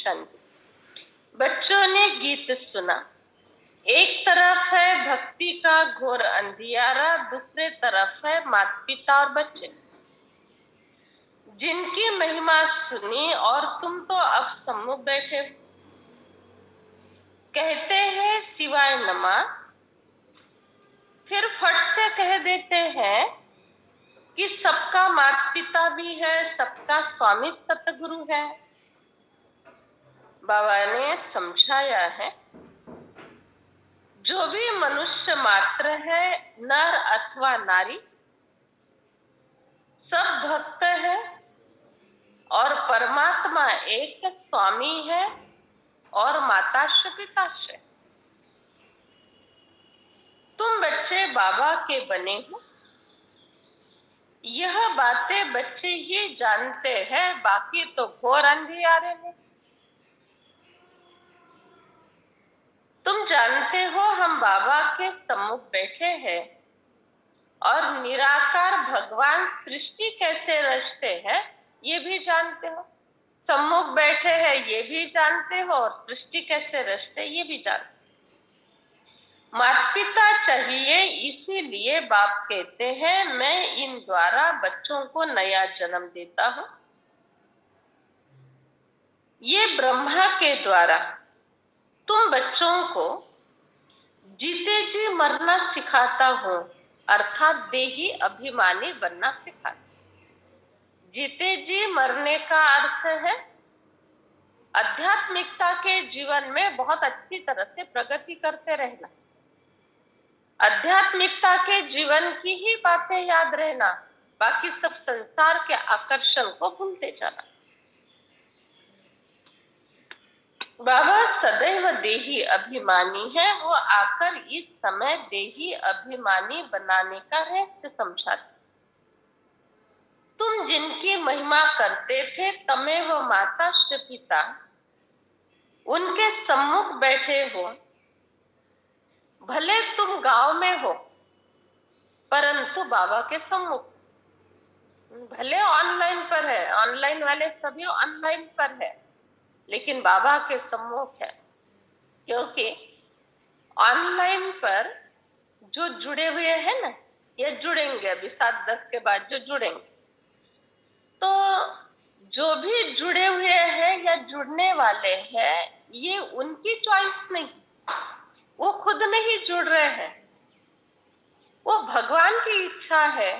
Permission दी। बच्चों ने गीत सुना। एक तरफ है भक्ति का घोर अंधियारा, दूसरे तरफ है माता पिता और बच्चे जिनकी महिमा सुनी और तुम तो अब सम्मुख बैठे हो। कहते हैं शिवाय नमः, फिर फट से कह देते हैं कि सबका माता पिता भी है, सबका स्वामी सतगुरु है। बाबा ने समझाया है, जो भी मनुष्य मात्र है, नर अथवा नारी, सब भक्त है और परमात्मा एक स्वामी है और माताश्र पिताश्र। तुम बच्चे बाबा के बने हो, यह बातें बच्चे ही जानते हैं, बाकी तो घोर अंधियारे में। तुम जानते हो हम बाबा के सम्मुख बैठे हैं और निराकार भगवान सृष्टि कैसे रचते हैं ये भी जानते हो। सम्मुख बैठे हैं ये भी जानते हो और सृष्टि कैसे रचते ये भी जानते हो। माता पिता चाहिए, इसीलिए बाप कहते हैं मैं इन द्वारा बच्चों को नया जन्म देता हूं। ये ब्रह्मा के द्वारा तुम बच्चों को जीते जी मरना सिखाता हूं, अर्थात देही अभिमानी बनना सिखाता। जीते जी मरने का अर्थ है आध्यात्मिकता के जीवन में बहुत अच्छी तरह से प्रगति करते रहना, आध्यात्मिकता के जीवन की ही बातें याद रहना, बाकी सब संसार के आकर्षण को भूलते जाना। बाबा सदैव देही अभिमानी है, वो आकर इस समय देही अभिमानी बनाने का रहस्य समझाते। तुम जिनकी महिमा करते थे तमेव माता श्री पिता, उनके सम्मुख बैठे हो। भले तुम गांव में हो परंतु बाबा के सम्मुख, भले ऑनलाइन पर है, ऑनलाइन वाले सभी ऑनलाइन पर है, लेकिन बाबा के सम्मुख है। क्योंकि ऑनलाइन पर जो जुड़े हुए हैं ना, ये जुड़ेंगे अभी 7-10 के बाद जो जुड़ेंगे, तो जो भी जुड़े हुए हैं या जुड़ने वाले हैं, ये उनकी चॉइस नहीं, वो खुद नहीं जुड़ रहे हैं, वो भगवान की इच्छा है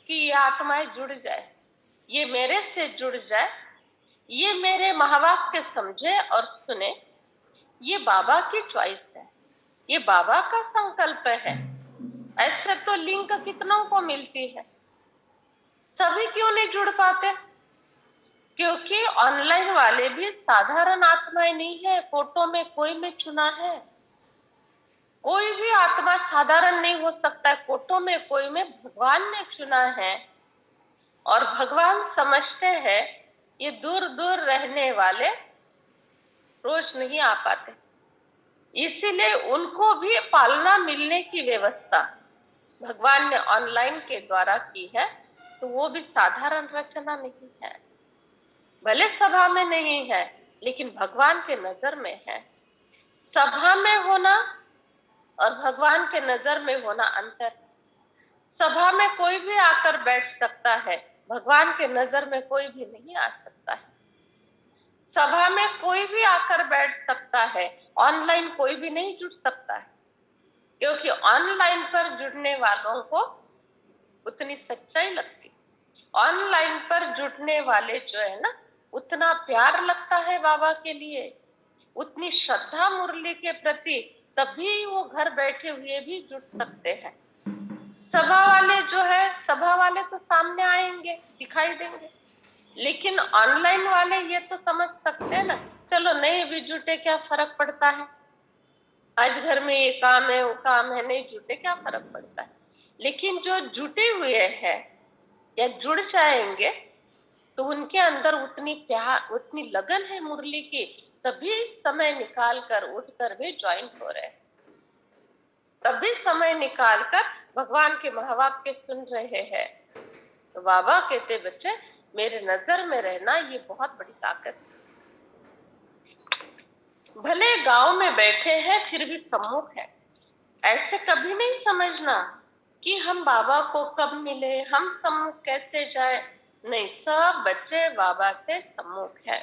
कि ये आत्माएं जुड़ जाए, ये मेरे से जुड़ जाए, ये मेरे महावाक्य समझे और सुने। ये बाबा की चॉइस है, ये बाबा का संकल्प है। ऐसे तो लिंक कितनों को मिलती है, सभी क्यों नहीं जुड़ पाते? क्योंकि ऑनलाइन वाले भी साधारण आत्माएं नहीं है, फोटो में कोई में चुना है। कोई भी आत्मा साधारण नहीं हो सकता है, फोटो में कोई में भगवान ने चुना है और भगवान समझते हैं ये दूर दूर रहने वाले रोज नहीं आ पाते, इसीलिए उनको भी पालना मिलने की व्यवस्था भगवान ने ऑनलाइन के द्वारा की है। तो वो भी साधारण रचना नहीं है, भले सभा में नहीं है लेकिन भगवान के नजर में है। सभा में होना और भगवान के नजर में होना अंतर। सभा में कोई भी आकर बैठ सकता है, भगवान के नजर में कोई भी नहीं आ सकता है। सभा में कोई भी आकर बैठ सकता है, ऑनलाइन कोई भी नहीं जुड़ सकता है, क्योंकि ऑनलाइन पर जुड़ने वालों को उतनी सच्चाई लगती, ऑनलाइन पर जुड़ने वाले जो है ना, उतना प्यार लगता है बाबा के लिए, उतनी श्रद्धा मुरली के प्रति, तभी वो घर बैठे हुए भी जुड़ सकते हैं। सभा वाले जो है, सभा वाले तो सामने आएंगे, दिखाई देंगे, लेकिन ऑनलाइन वाले ये तो समझ सकते हैं ना, चलो नहीं भी जुटे क्या फर्क पड़ता है, आज घर में ये काम है वो काम है, नहीं जुटे क्या फर्क पड़ता है। लेकिन जो जुटे हुए हैं या जुड़ जाएंगे तो उनके अंदर उतनी प्यार, उतनी लगन है मुरली की, तभी समय निकाल कर उठकर भी ज्वाइंट हो रहे हैं, तभी समय निकाल कर भगवान के महावाक्य सुन रहे हैं। तो बाबा कहते बच्चे मेरे नजर में रहना ये बहुत बड़ी ताकत है। भले गांव में बैठे हैं फिर भी सम्मुख है। ऐसे कभी नहीं समझना कि हम बाबा को कब मिले, हम सम्मुख कैसे जाए। नहीं, सब बच्चे बाबा से सम्मुख है।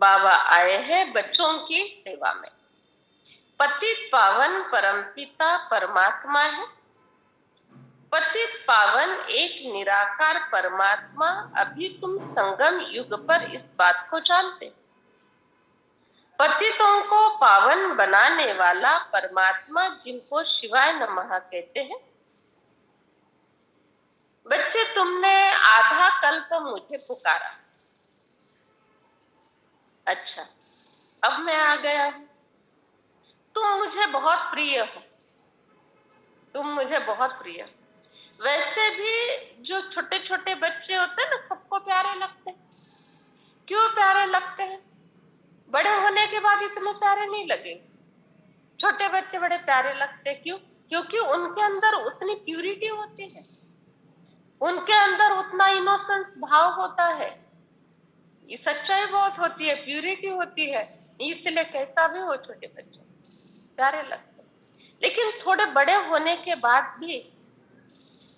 बाबा आए हैं बच्चों की सेवा में। पतित पावन परमपिता परमात्मा है। पतित पावन एक निराकार परमात्मा। अभी तुम संगम युग पर इस बात को जानते। पतितों को पावन बनाने वाला परमात्मा, जिनको शिवाय नमः कहते हैं। बच्चे, तुमने आधा कल्प मुझे पुकारा। अच्छा, अब मैं आ गया हूं। तुम मुझे बहुत प्रिय हो, तुम मुझे बहुत प्रिय हो। वैसे भी जो छोटे छोटे बच्चे होते हैं ना, सबको प्यारे लगते हैं। क्यों प्यारे लगते हैं? बड़े होने के बाद इतने प्यारे नहीं लगे। छोटे बच्चे बड़े प्यारे लगते हैं। क्यों? क्योंकि उनके अंदर उतनी प्यूरिटी होती है, उनके अंदर उतना इनोसेंस भाव होता है, ये सच्चाई बहुत होती है, प्यूरिटी होती है। इसलिए कैसा भी हो, छोटे बच्चे प्यारे लगते हैं। लेकिन थोड़े बड़े होने के बाद भी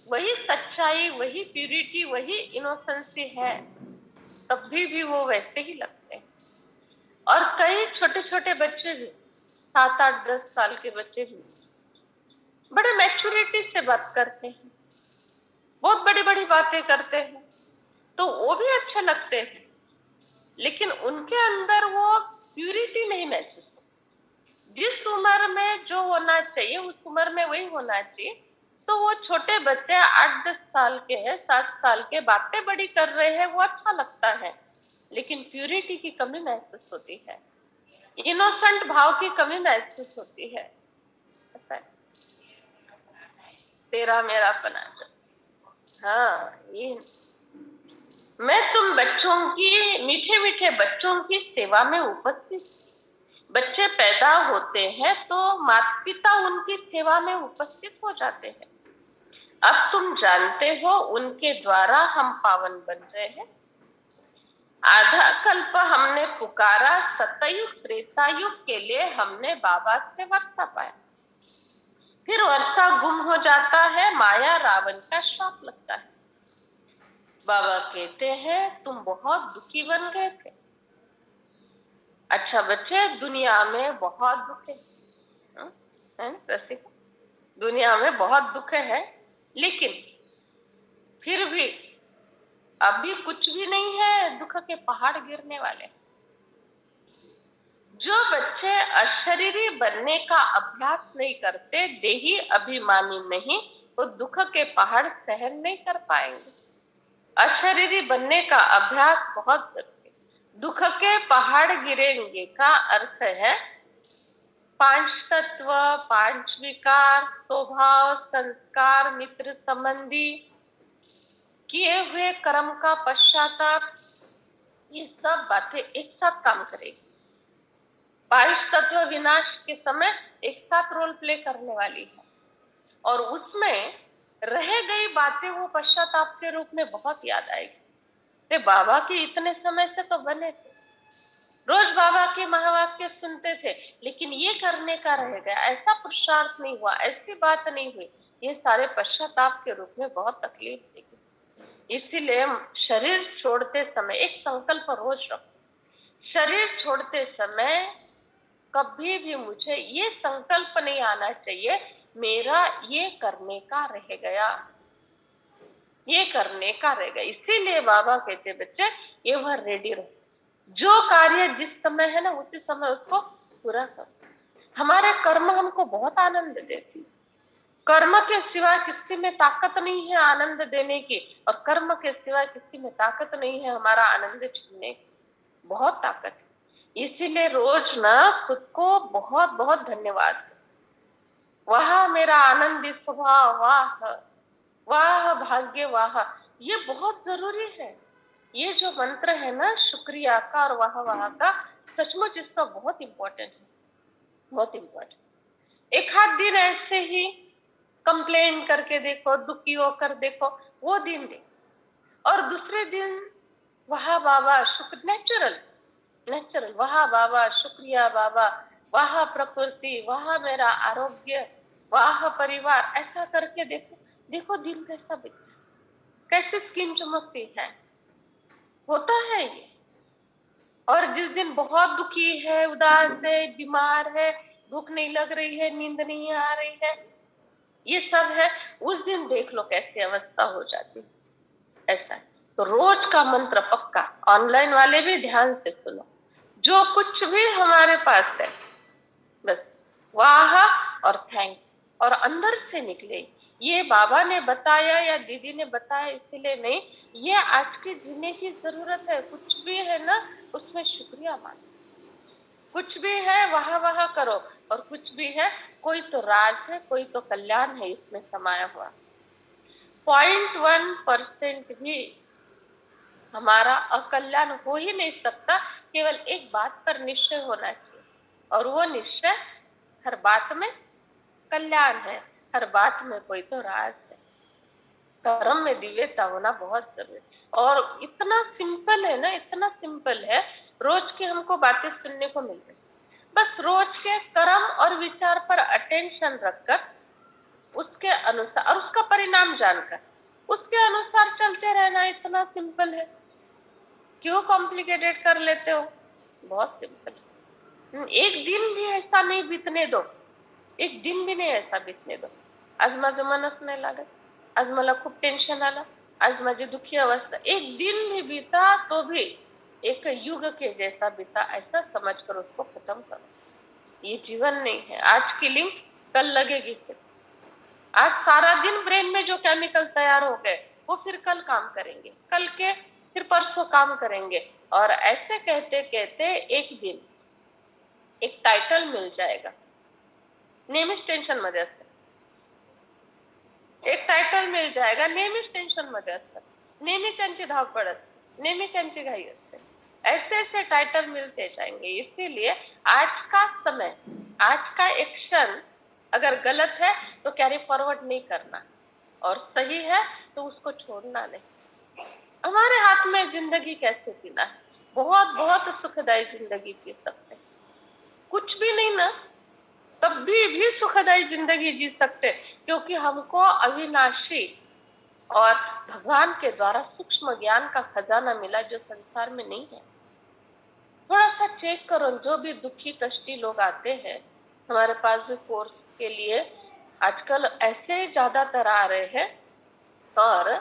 वही सच्चाई, वही प्यूरिटी, वही इनोसेंसी है, तब भी वो वैसे ही लगते हैं। और कई छोटे छोटे बच्चे भी, 7 8 10 साल के बच्चे भी बड़े मैच्योरिटी से बात करते हैं, बहुत बड़ी बड़ी बातें करते हैं, तो वो भी अच्छे लगते हैं। लेकिन उनके अंदर वो प्यूरिटी नहीं महसूस होती। जिस उम्र में जो होना चाहिए उस उम्र में वही होना चाहिए। तो वो छोटे बच्चे 8 10 साल के हैं, 7 साल के, बातें बड़ी कर रहे हैं, वो अच्छा लगता है। लेकिन प्यूरिटी की कमी महसूस होती है, इनोसेंट भाव की कमी महसूस होती है। तेरा मेरा पना। हाँ, ये मैं तुम बच्चों की, मीठे मीठे बच्चों की सेवा में उपस्थित। बच्चे पैदा होते हैं तो माता पिता उनकी सेवा में उपस्थित हो जाते हैं। अब तुम जानते हो, उनके द्वारा हम पावन बन रहे हैं। आधा कल्प हमने पुकारा, सतयुग त्रेतायुग के लिए हमने बाबा से वर्षा पाया। फिर वर्षा गुम हो जाता है, माया रावण का श्राप लगता है। बाबा कहते हैं तुम बहुत दुखी बन गए थे। अच्छा बच्चे, दुनिया में बहुत दुख है रसिक, दुनिया में बहुत दुख है, लेकिन फिर भी अभी कुछ भी नहीं है दुख के पहाड़ गिरने वाले। जो बच्चे अशरीरी बनने का अभ्यास नहीं करते, देही अभिमानी नहीं, वो दुख के पहाड़ सहन नहीं कर पाएंगे। अशरीरी बनने का अभ्यास बहुत जरूरी है। दुख के पहाड़ गिरेंगे का अर्थ है 5 तत्व, 5 विकार, स्वभाव, संस्कार, मित्र संबंधी, किए हुए कर्म का पश्चाताप, ये सब बातें एक साथ काम करेगी। 5 तत्व विनाश के समय एक साथ रोल प्ले करने वाली है, और उसमें रह गई बातें वो पश्चाताप के रूप में बहुत याद आएगी। ते बाबा की इतने समय से तो बने थे, रोज बाबा के महावाक्य सुनते थे, लेकिन ये करने का रह गया, ऐसा पुरुषार्थ नहीं हुआ, ऐसी बात नहीं हुई। ये सारे पश्चाताप के रूप में बहुत तकलीफ देगी। इसीलिए शरीर छोड़ते समय एक संकल्प रोज रखो। शरीर छोड़ते समय कभी भी मुझे ये संकल्प नहीं आना चाहिए मेरा ये करने का रह गया, ये करने का रह गया। इसीलिए बाबा कहते बच्चे, ये वह रेडी रहो, जो कार्य जिस समय है ना उसी समय उसको पूरा करो। हमारे कर्म हमको बहुत आनंद देती, कर्म के सिवा किसी में ताकत नहीं है आनंद देने की, और कर्म के सिवा किसी में ताकत नहीं है हमारा आनंद छीनने की। बहुत ताकत है। इसीलिए रोज ना खुद को बहुत बहुत धन्यवाद, वाह मेरा आनंदी स्वभाव, वाह वाह भाग्य, वाह, ये बहुत जरूरी है। ये जो मंत्र है ना शुक्रिया का और वाह वाह का, सचमुच इसका बहुत इंपॉर्टेंट है, बहुत इंपॉर्टेंट। एक आध दिन ऐसे ही कंप्लेन करके देखो, दुखी होकर देखो, वो दिन देखो, और दूसरे दिन वाह बाबा शुक्र, नेचुरल नेचुरल। वाह बाबा, शुक्रिया बाबा, वाह प्रकृति, वाह मेरा आरोग्य, वाह परिवार, ऐसा करके देखो, देखो दिन कैसा बीतता है, कैसे स्किन चमकती है। होता है ये। और जिस दिन बहुत दुखी है, उदास है, बीमार है, भूख नहीं लग रही है, नींद नहीं आ रही है, ये सब है, उस दिन देख लो कैसी अवस्था हो जाती है। ऐसा है। तो रोज का मंत्र पक्का, ऑनलाइन वाले भी ध्यान से सुनो, जो कुछ भी हमारे पास है बस वाह और थैंक, और अंदर से निकले। ये बाबा ने बताया या दीदी ने बताया इसलिए नहीं, ये आज के जीने की जरूरत है। कुछ भी है ना, उसमें शुक्रिया मानो। कुछ भी है वाह वाह करो, और कुछ भी है कोई तो राज है, कोई तो कल्याण है इसमें समाया हुआ। 0.1% भी हमारा अकल्याण हो ही नहीं सकता। केवल एक बात पर निश्चय होना चाहिए, और वो निश्चय हर बात में कल्याण है, हर बात में कोई तो राज है। कर्म में दिव्यता होना बहुत जरूरी है। और इतना सिंपल है ना, इतना सिंपल है, रोज की हमको बातें सुनने को मिल रही। बस रोज के कर्म और विचार पर अटेंशन रखकर, उसके अनुसार और उसका परिणाम जानकर उसके अनुसार चलते रहना, इतना सिंपल है। क्यों कॉम्प्लिकेटेड कर लेते हो? बहुत सिंपल है। एक दिन भी ऐसा नहीं बीतने दो, एक दिन भी नहीं ऐसा बीतने दो। आज माझं मनच नाही लागत, आज मला खूप टेन्शन आलं, आज माझी दुखी अवस्था, एक दिन भी बीता तो भी एक युग के जैसा बीता, ऐसा समझकर उसको खत्म करो। ये जीवन नहीं है। आज की लिंक कल लगेगी फिर। आज सारा दिन ब्रेन में जो केमिकल तैयार हो गए वो फिर कल काम करेंगे, कल के फिर परसों काम करेंगे, और ऐसे कहते कहते एक दिन एक टाइटल मिल जाएगा। नेहमीच टेन्शन मध्ये असतात, एक टायटल मिल जाएगा, नेहमीच टेन्शन मध्ये असतात, नेहमी त्यांची धावपळ असते, नेहमी त्यांची घाई असते। ऐसे ऐसे टाइटल मिलते जाएंगे। इसीलिए आज का समय, आज का एक क्षण अगर गलत है तो कैरी फॉरवर्ड नहीं करना, और सही है तो उसको छोड़ना नहीं। हमारे हाथ में जिंदगी कैसे जीना है, बहुत बहुत सुखदायी जिंदगी जी सकते हैं। कुछ भी नहीं ना, तब भी सुखदायी जिंदगी जी सकते, क्योंकि हमको अविनाशी और भगवान के द्वारा सूक्ष्म ज्ञान का खजाना मिला जो संसार में नहीं है। थोड़ा सा चेक करो, जो भी दुखी कष्टी लोग आते हैं हमारे पास भी कोर्स के लिए, आजकल ऐसे ज्यादातर आ रहे हैं, और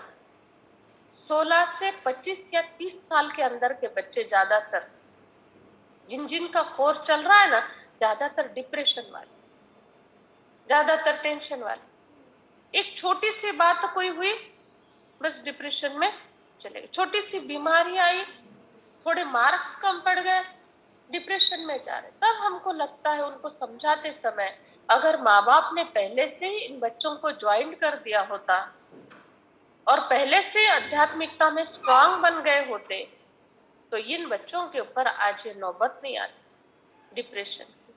16 से 25 या 30 साल के अंदर के बच्चे ज्यादातर, जिनका कोर्स चल रहा है ना, ज्यादातर डिप्रेशन वाले, ज्यादातर टेंशन वाले। एक छोटी सी बात कोई हुई बस डिप्रेशन में चले गए, छोटी सी बीमारी आई, थोड़े मार्क्स कम पड़ गए, डिप्रेशन में जा रहे। तब हमको लगता है उनको समझाते समय, अगर माँ बाप ने पहले से ही इन बच्चों को ज्वाइन कर दिया होता और पहले से आध्यात्मिकता में स्ट्रांग बन गए होते, तो इन बच्चों के ऊपर आज ये नौबत नहीं आती डिप्रेशन की।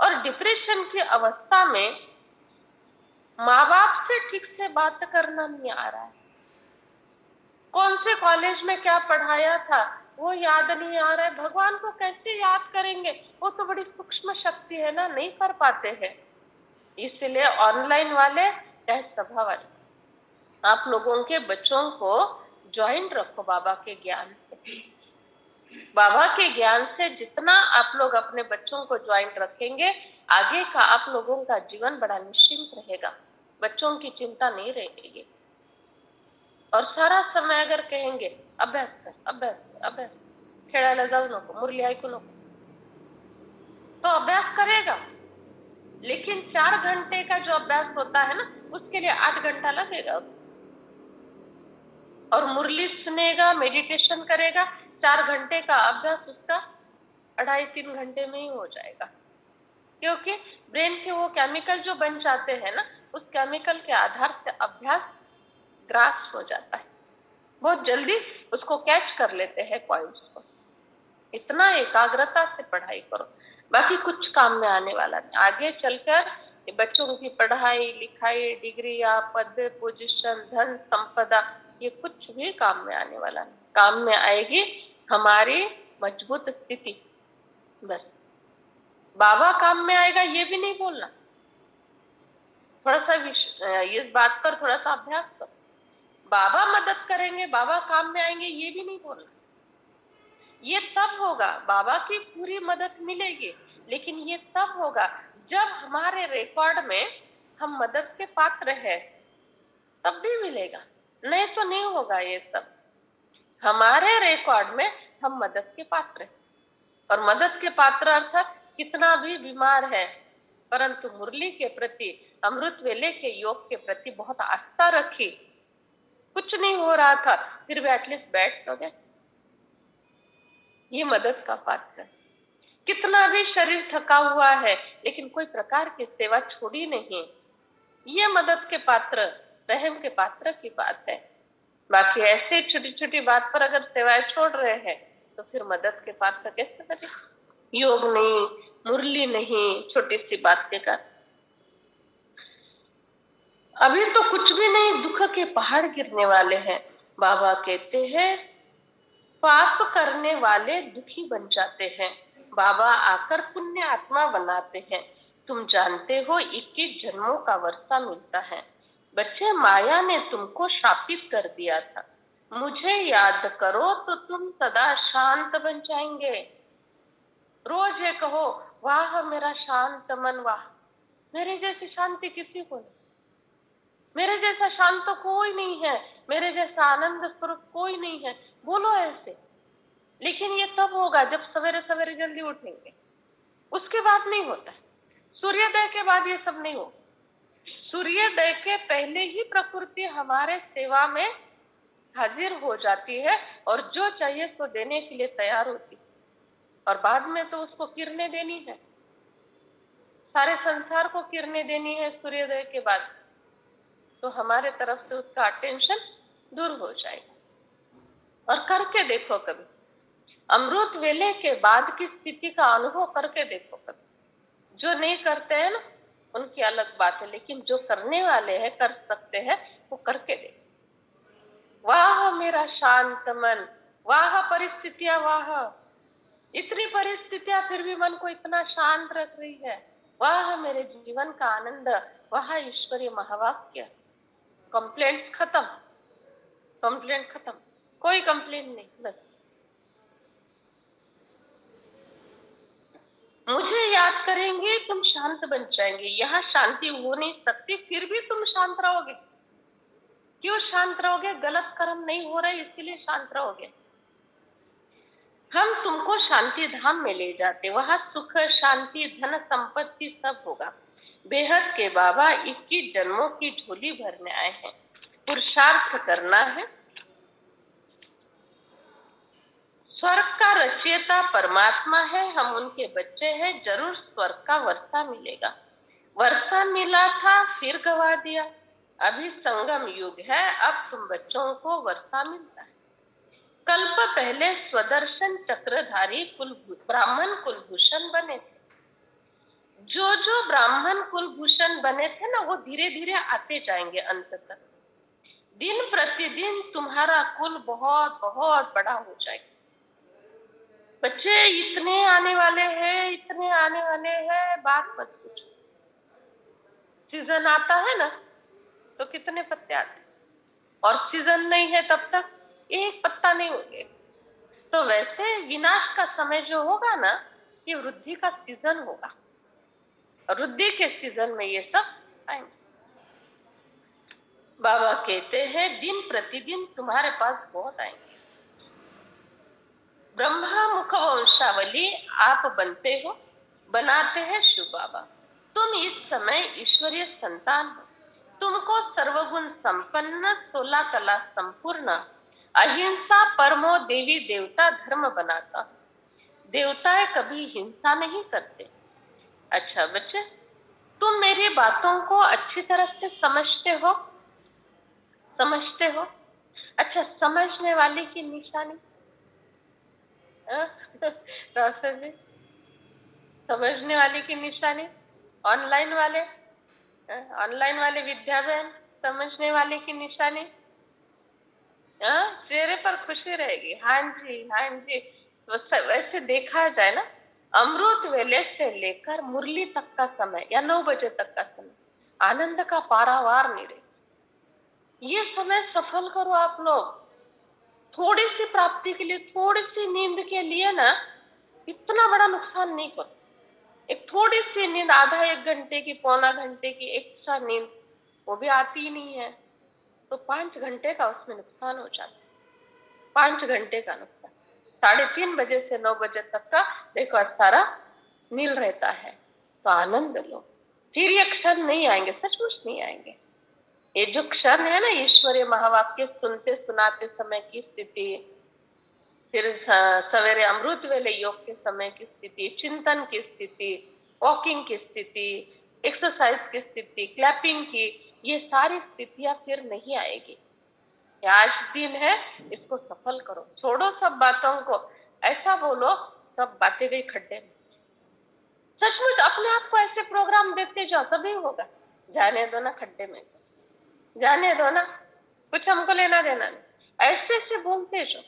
और डिप्रेशन की अवस्था में माँ बाप से ठीक से बात करना नहीं आ रहा है, कौन से कॉलेज में क्या पढ़ाया था वो याद नहीं आ रहा है, भगवान को कैसे याद करेंगे, वो तो बड़ी सूक्ष्म शक्ति है ना, नहीं कर पाते हैं। इसलिए ऑनलाइन वाले चाहे सभा वाले, आप लोगों के बच्चों को ज्वाइन रखो बाबा के ज्ञान से। बाबा के ज्ञान से जितना आप लोग अपने बच्चों को ज्वाइन रखेंगे, आगे का आप लोगों का जीवन बड़ा निश्चिंत रहेगा, बच्चों की चिंता नहीं रहेगी। और सारा समय अगर कहेंगे अभ्यास कर, अभ्यास कर, अभ्यास, खेळायला जाऊ नको, मुरली ऐकू नको, तो अभ्यास करेगा। लेकिन 4 घंटे का जो अभ्यास होता है ना, उसके लिए 8 घंटा लगेगा। और मुरली सुनेगा, मेडिटेशन करेगा, 4 घंटे का अभ्यास उसका 2.5-3 घंटे में ही हो जाएगा। क्योंकि ब्रेन के वो केमिकल जो बन जाते हैं ना, उस केमिकल के आधार से अभ्यास ग्रास हो जाता है, बहुत जल्दी उसको कैच कर लेते हैं पॉइंट्स को। इतना एकाग्रता से पढ़ाई करो, बाकी कुछ काम में आने वाला नहीं। आगे चलकर बच्चों की पढ़ाई लिखाई, डिग्री या पद, पोजीशन, धन संपदा, ये कुछ भी काम में आने वाला नहीं। काम में आएगी हमारी मजबूत स्थिति। बस बाबा काम में आएगा ये भी नहीं बोलना। थोड़ा सा इस बात पर थोड़ा सा अभ्यास करो। बाबा मदद करेंगे, बाबा काम में आएंगे ये भी नहीं बोलना। ये तब होगा, बाबा की पूरी मदद मिलेगी, लेकिन ये तब होगा जब हमारे रिकॉर्ड में हम मदद के पात्र हैं, तब भी मिलेगा, नहीं तो नहीं होगा। ये सब हमारे रिकॉर्ड में हम मदद के पात्र हैं। और मदद के पात्र अर्थात कितना भी बीमार है परंतु मुरली के प्रति, अमृत वेले के योग के प्रति बहुत आस्था रखी, कुछ नहीं हो रहा था फिर भी एटलीस्ट बैठ तो गए, ये मदद का पात्र है। कितना भी शरीर थका हुआ है लेकिन कोई प्रकार की सेवा छोड़ी नहीं, ये मदद के पात्र, रहम के पात्र की बात है। बाकी ऐसे छोटी छोटी बात पर अगर सेवाएं छोड़ रहे हैं तो फिर मदद के पात्र कैसे करें? योग नहीं, मुरली नहीं, छोटी सी बात के कारण अभी तो कुछ भी नहीं, दुख के पहाड़ गिरने वाले हैं। बाबा कहते हैं पाप करने वाले दुखी बन जाते हैं, बाबा आकर पुण्य आत्मा बनाते हैं। तुम जानते हो 21 जन्मों का वर्षा मिलता है। बच्चे माया ने तुमको शापित कर दिया था, मुझे याद करो तो तुम सदा शांत बन जाएंगे। रोज ये कहो वाह मेरा शांत मन, वाह मेरे जैसी शांति किसी को नहीं, मेरे जैसा शांत तो कोई नहीं है, मेरे जैसा आनंद स्वरूप कोई नहीं है, बोलो ऐसे। लेकिन ये तब होगा जब सवेरे सवेरे जल्दी उठेंगे, उसके बाद नहीं होता। सूर्योदय के बाद ये सब नहीं हो। सूर्योदय के पहले ही प्रकृति हमारे सेवा में हाजिर हो जाती है और जो चाहिए सो देने के लिए तैयार होती है, और बाद में तो उसको किरणें देनी है, सारे संसार को किरणें देनी है सूर्योदय के बाद, तो हमारे तरफ से उसका अटेंशन दूर हो जाएगा। और करके देखो कभी, अमृत वेले के बाद की स्थिति का अनुभव करके देखो कभी। जो नहीं करते हैं ना उनकी अलग बात है, लेकिन जो करने वाले हैं, कर सकते हैं, वो करके देखो। वाह मेरा शांत मन, वाह परिस्थितियां, वाह इतनी परिस्थितियां फिर भी मन को इतना शांत रख रही है, वाह मेरे जीवन का आनंद, वाह ईश्वरीय महावाक्य। कंप्लेंट खत्म, कंप्लेंट खत्म, कोई कंप्लेंट नहीं। बस मुझे याद करेंगे तुम शांत बन जाएंगे। यहाँ शांति हो नहीं सकती फिर भी तुम शांत रहोगे। क्यों शांत रहोगे? गलत कर्म नहीं हो रहे इसीलिए शांत रहोगे। हम तुमको शांति धाम में ले जाते, वहां सुख शांति धन संपत्ति सब होगा। बेहद के बाबा 21 जन्मों की झोली भरने आए हैं, पुरुषार्थ करना है। स्वर्ग का रचयिता परमात्मा है, हम उनके बच्चे हैं, जरूर स्वर्ग का वर्षा मिलेगा। वर्षा मिला था फिर गवा दिया, अभी संगम युग है, अब तुम बच्चों को वर्षा मिलता है। कल्प पहले स्वदर्शन चक्रधारी ब्राह्मण कुलभूषण बने थे। जो जो ब्राह्मण कुलभूषण बने थे ना, वो धीरे धीरे आते जाएंगे अंत तक। दिन प्रतिदिन तुम्हारा कुल बहुत बहुत बड़ा हो जाएगा। बच्चे इतने आने वाले हैं, इतने आने वाले हैं, बात मत पूछो। सीजन आता है ना तो कितने पत्ते आते, और सीजन नहीं है तब तक एक पत्ता नहीं होंगे। तो वैसे विनाश का समय जो होगा ना, ये वृद्धि का सीजन होगा, वृद्धि के सीजन में ये सब आएंगे। बाबा कहते हैं दिन प्रतिदिन तुम्हारे पास बहुत आएंगे। ब्रह्मा मुख वंशावली आप बनते हो, बनाते हैं शिव बाबा। तुम इस समय ईश्वरीय संतान हो, तुमको सर्वगुण संपन्न 16 कला संपूर्ण अहिंसा परमो देवी देवता धर्म बनाता। देवताएं कभी हिंसा नहीं करते। अच्छा बच्चे, तुम मेरी बातों को अच्छी तरह से समझते हो? समझते हो? अच्छा, समझने वाले की निशानी जी, समझने वाले की निशानी। ऑनलाइन वाले, ऑनलाइन वाले विद्या बहन, समझने वाले की निशानी, चेहरे पर खुशी रहेगी। हाँ जी, हाँ जी, वैसे देखा जाए ना, अमृत वेले से लेकर मुरली तक का समय या 9 बजे तक का समय आनंद का पारावार नहीं रहे। ये समय सफल करो आप लोग। थोड़ी सी प्राप्ति के लिए, थोड़ी सी नींद के लिए ना इतना बड़ा नुकसान नहीं करो। एक थोड़ी सी नींद, आधा 1 घंटे की, पौना घंटे की एक्स्ट्रा नींद, वो भी आती ही नहीं है, तो 5 घंटे का उसमें नुकसान हो जाता है। 5 घंटे का नुकसान। 3:30 बजे से 9 बजे तक का देखो सारा नील रहता है, तो आनंद लो। फिर ये क्षण नहीं आएंगे, सचमुच नहीं आएंगे। ये जो क्षण है ना, ईश्वरीय महावाक्य सुनते सुनाते समय की स्थिति, फिर सवेरे अमृत वेले योग के समय की स्थिति, चिंतन की स्थिति, वॉकिंग की स्थिति, एक्सरसाइज की स्थिति, क्लैपिंग की, ये सारी स्थितियां फिर नहीं आएगी। आज दिन है, इसको सफल करो। छोड़ो सब बातों को, ऐसा बोलो सब बातें गई खड्डे में। सचमुच अपने आप को ऐसे प्रोग्राम देते जाओ, तभी होगा। जाने दो ना खड्डे में, जाने दो ना, कुछ हमको लेना देना नहीं, ऐसे ऐसे बोलते जाओ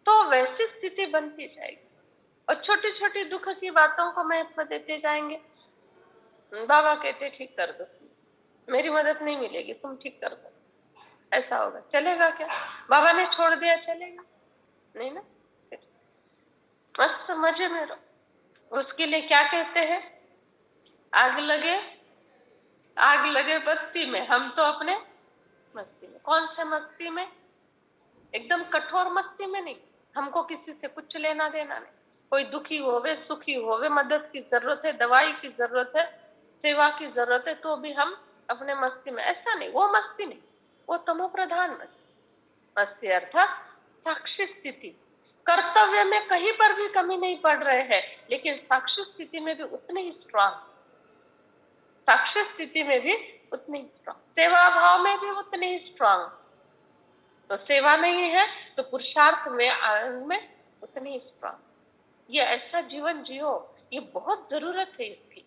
तो वैसी स्थिति बनती जाएगी। और छोटी छोटी दुख की बातों को महत्व देते जाएंगे। बाबा कहते ठीक कर दो, मेरी मदद नहीं मिलेगी, तुम ठीक कर दो, ऐसा होगा। चलेगा क्या? बाबा ने छोड़ दिया, चलेगा नहीं ना। मस्त मजे में रहो। उसके लिए क्या कहते हैं? आग लगे बस्ती में, हम तो अपने मस्ती में। कौन से मस्ती में? एकदम कठोर मस्ती में नहीं। हमको किसी से कुछ लेना देना नहीं। कोई दुखी होवे, सुखी होवे, मदद की जरूरत है, दवाई की जरूरत है, सेवा की जरूरत है, तो भी हम अपने मस्ती में। ऐसा नहीं, वो मस्ती नहीं, वो तमो प्रधान मस्ती। मस्ती अर्थात साक्षी स्थिति। कर्तव्य में कहीं पर भी कमी नहीं पड़ रहे हैं, लेकिन साक्षी स्थिति में भी उतने ही स्ट्रांग, साक्षी स्थिति में भी उतनी ही स्ट्रांग, सेवा भाव में भी उतनी ही स्ट्रांग। तो सेवा नहीं है तो पुरुषार्थ में, आनंद में उतनी ही स्ट्रांग। ये ऐसा जीवन जियो, ये बहुत जरूरत है इसकी,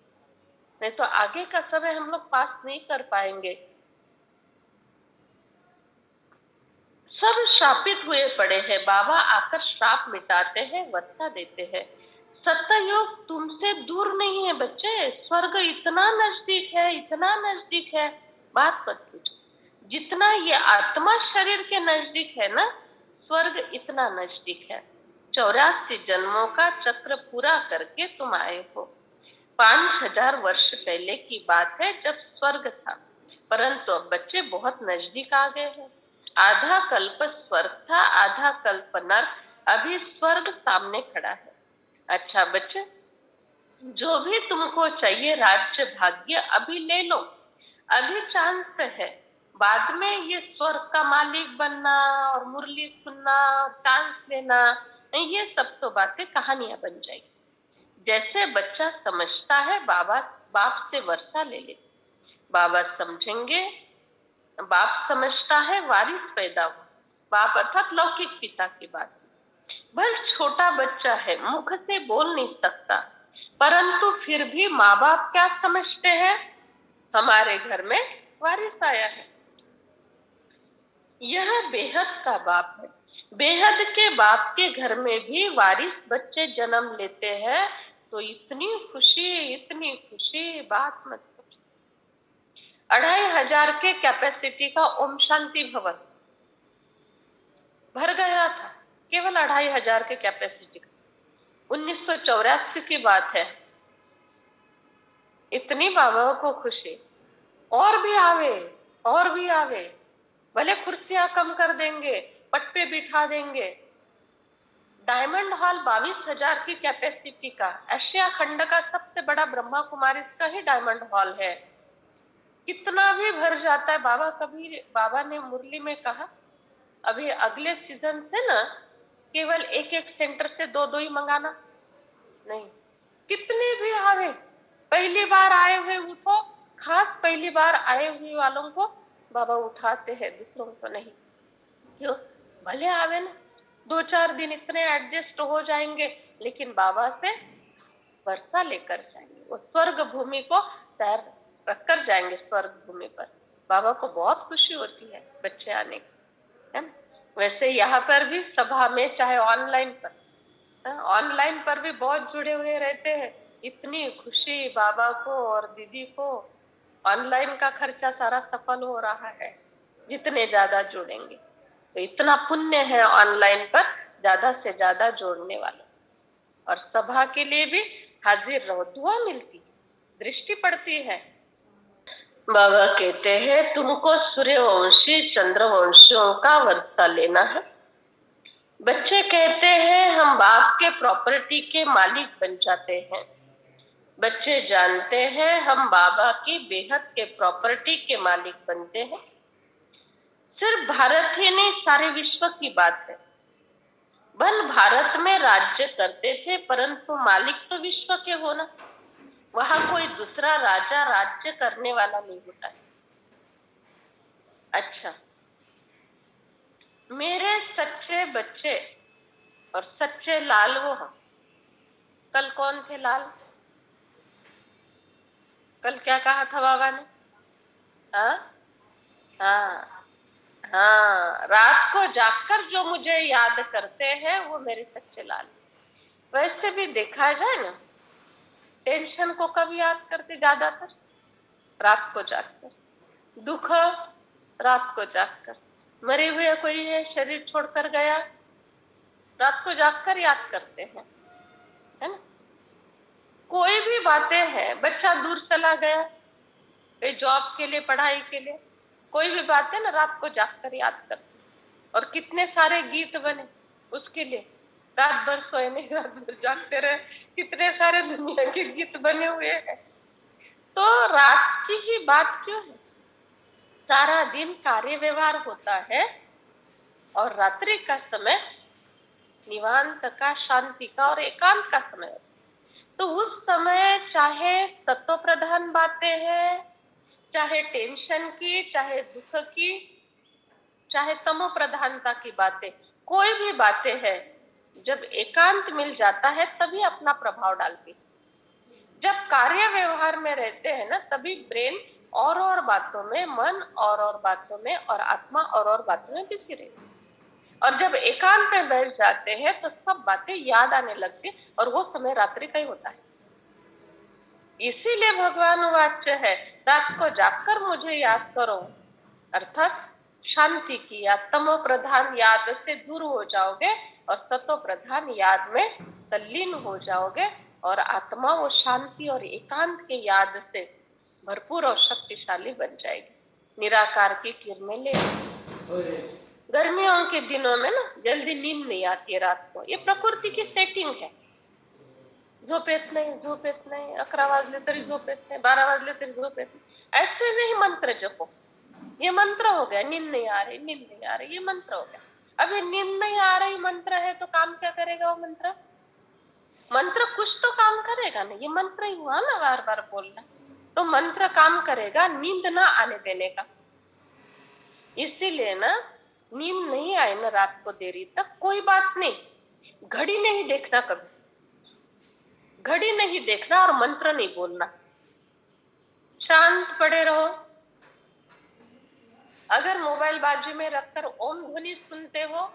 नहीं तो आगे का समय हम लोग पास नहीं कर पाएंगे। सब शापित हुए पड़े हैं, बाबा आकर श्राप मिटाते हैं, वर्षा देते हैं। सत्ययुग तुमसे दूर नहीं है बच्चे, स्वर्ग इतना नजदीक है, इतना नजदीक है, बात मत पूछो। जितना ये आत्मा शरीर के नजदीक है ना, स्वर्ग इतना नजदीक है। 84 जन्मों का चक्र पूरा करके तुम आए हो। 5000 वर्ष पहले की बात है जब स्वर्ग था, परंतु अब बच्चे बहुत नजदीक आ गए हैं। आधा कल्प स्वर्ग था, आधा कल्प नर्क, अभी स्वर्ग सामने खड़ा है। अच्छा बच्चे, जो भी तुमको चाहिए राज्य भाग्य अभी ले लो, अभी चांस है। बाद में ये स्वर्ग का मालिक बनना और मुरली सुनना, चांस लेना, ये सब तो बातें कहानियां बन जाएगी। जैसे बच्चा समझता है, बाबा बाप से वर्षा ले ले, बाबा समझेंगे। बाप समझता है, वारिस पैदा हुआ। बाप अर्थात लौकिक पिता की बात। बस छोटा बच्चा है, मुख से बोल नहीं सकता, परंतु फिर भी माँ बाप क्या समझते हैं? हमारे घर में वारिस आया है। यह बेहद का बाप है। बेहद के बाप के घर में भी वारिस बच्चे जन्म लेते हैं, तो इतनी खुशी, बात मत पूछो। 2500 के कैपेसिटी का ओम शांति भवन भर गया था, केवल 2500 के कैपेसिटी का। 1984 की बात है। इतनी बाबा को खुशी, और भी आवे, भले कुर्सियां कम कर देंगे, पट्टे बिठा देंगे। डायमंड हॉल 22,000 की कैपेसिटी का, एशिया खंड का सबसे बड़ा ब्रह्मा कुमारी का ही डायमंड हॉल है। कितना भी भर जाता है। बाबा ने मुरली में कहा, अभी अगले सीजन से ना केवल एक सेंटर से दो ही मंगाना, नहीं, कितने भी आवे, पहली बार आए हुए उठो। खास पहली बार आए हुए वालों को बाबा उठाते हैं, दूसरों को नहीं। क्यों? भले आवे ना, 2-4 दिन इतने एडजस्ट हो जाएंगे, लेकिन बाबा से वर्षा लेकर जाएंगे। वो स्वर्ग भूमि को तैयार रखकर जाएंगे। स्वर्ग भूमि पर बाबा को बहुत खुशी होती है बच्चे आने की, है ना? वैसे यहाँ पर भी सभा में, चाहे ऑनलाइन पर, ऑनलाइन पर भी बहुत जुड़े हुए रहते हैं। इतनी खुशी बाबा को और दीदी को, ऑनलाइन का खर्चा सारा सफल हो रहा है जितने ज्यादा जुड़ेंगे। तो इतना पुण्य है ऑनलाइन पर ज्यादा से ज्यादा जोड़ने वालों। और सभा के लिए भी हाजिर रहो, दुआ मिलती है, दृष्टि पड़ती है। बाबा कहते हैं तुमको सूर्यवंशी चंद्रवंशियों का वर्षा लेना है। बच्चे कहते हैं हम बाप के प्रॉपर्टी के मालिक बन जाते हैं। बच्चे जानते हैं हम बाबा की बेहद के प्रॉपर्टी के मालिक बनते हैं। सिर्फ भारत ही नहीं, सारे विश्व की बात है। बल भारत में राज्य करते थे, परंतु मालिक तो विश्व के हो ना। वहां कोई दूसरा राजा राज्य करने वाला नहीं होता है। अच्छा, मेरे सच्चे बच्चे और सच्चे लाल वो हैं। कल कौन थे लाल? कल क्या कहा था बाबा ने? हाँ हाँ हाँ, रात को जागकर जो मुझे याद करते हैं वो मेरे सच्चे लाल। वैसे भी देखा जाए ना, टेंशन को कब याद करते? ज्यादातर रात को जागकर। दुख रात को जागकर। मरे हुए कोई है, शरीर छोड़कर गया, रात को जागकर याद करते हैं, है ना। कोई भी बातें हैं, बच्चा दूर चला गया कोई जॉब के लिए, पढ़ाई के लिए, कोई भी बातें ना रात को जागकर याद करते। और कितने सारे गीत बने उसके लिए, रात भर सोए नहीं, रात भर जागते रहे, कितने सारे दुनिया के गीत बने हुए हैं। तो रात की ही बात क्यों है? सारा दिन कार्य व्यवहार होता है और रात्रि का समय निवांत का, शांति का और एकांत का समय होता है। तो उस समय चाहे तत्व प्रधान बातें हैं, चाहे टेंशन की, चाहे दुख की, चाहे तमो प्रधानता की बातें, कोई भी बातें हैं, जब एकांत मिल जाता है तभी अपना प्रभाव डालती है। जब कार्य व्यवहार में रहते हैं ना, तभी ब्रेन और बातों में, मन और बातों में, और आत्मा और बातों में बिजी रहती है। और जब एकांत में बैठ जाते हैं तो सब बातें याद आने लगती, और वो समय रात्रि का ही होता है। इसीलिए भगवान वाच्य है, रात को जागकर मुझे याद करो, अर्थात शांति की याद, तमो प्रधान याद से दूर हो जाओगे और सतो प्रधान याद में तल्लीन हो जाओगे, और आत्मा वो शांति और एकांत के याद से भरपूर और शक्तिशाली बन जाएगी। निराकार की किरणें ले। गर्मियों के दिनों में ना जल्दी नींद नहीं आती है रात को, ये प्रकृति की सेटिंग है। झोपेत नाही, झोपेत नाही, 11 वाजले तरी झोपेत नाही, 12 वाजले तरी झोपेत नाही, ऐसे नहीं मंत्र जपो। ये मंत्र हो गया, नींद नहीं आ रही, नींद नहीं आ रही, ये मंत्र हो गया। अभी नींद नहीं आ रही मंत्र है तो काम क्या करेगा वो मंत्र? मंत्र कुछ तो काम करेगा ना, ये मंत्र ही हुआ ना बार बार बोलना। तो मंत्र काम करेगा नींद ना आने देने का। इसीलिए ना, नींद नहीं आए ना रात को देरी तक, कोई बात नहीं, घड़ी नहीं देखना, कभी घड़ी नहीं देखना और मंत्र नहीं बोलना, शांत पड़े रहो। अगर मोबाइल बाजू में रखकर ओम ध्वनि सुनते हो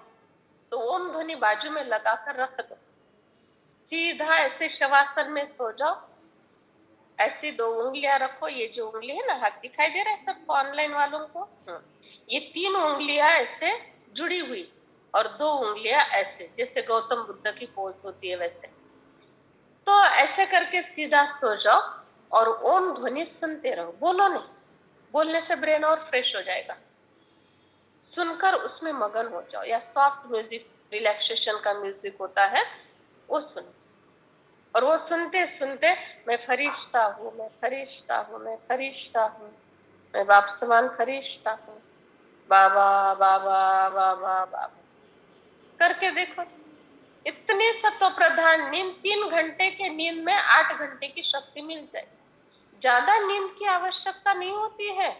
तो ओम ध्वनि बाजू में लगाकर रख दो, सीधा ऐसे शवासन में सो जाओ। ऐसी 2 उंगलियां रखो, ये जो उंगली है ना, हाथ दिखाई दे रहा है सबको, ऑनलाइन वालों को, ये 3 उंगलियां ऐसे जुड़ी हुई और 2 उंगलियां ऐसे, जैसे गौतम बुद्ध की पोज होती है वैसे। तो ऐसे करके सीधा सो जाओ और ओम ध्वनि सुनते रहो, बोलो नहीं, बोलने से ब्रेन और फ्रेश हो जाएगा। सुनकर उसमें मगन हो जाओ, या सॉफ्ट म्यूजिक, रिलैक्सेशन का म्यूजिक होता है वो सुनो। और वो सुनते सुनते मैं फरिश्ता हूँ, मैं फरिश्ता हूँ, मैं फरिश्ता हूँ, मैं बाप समान फरिश्ता हूँ, बाबा बाबा बाबा बाबा करके देखो। इतनी सत्व प्रधान नींद, 3 घंटे के नींद में 8 घंटे की शक्ति मिल जाए। ज्यादा नींद की आवश्यकता नहीं होती है।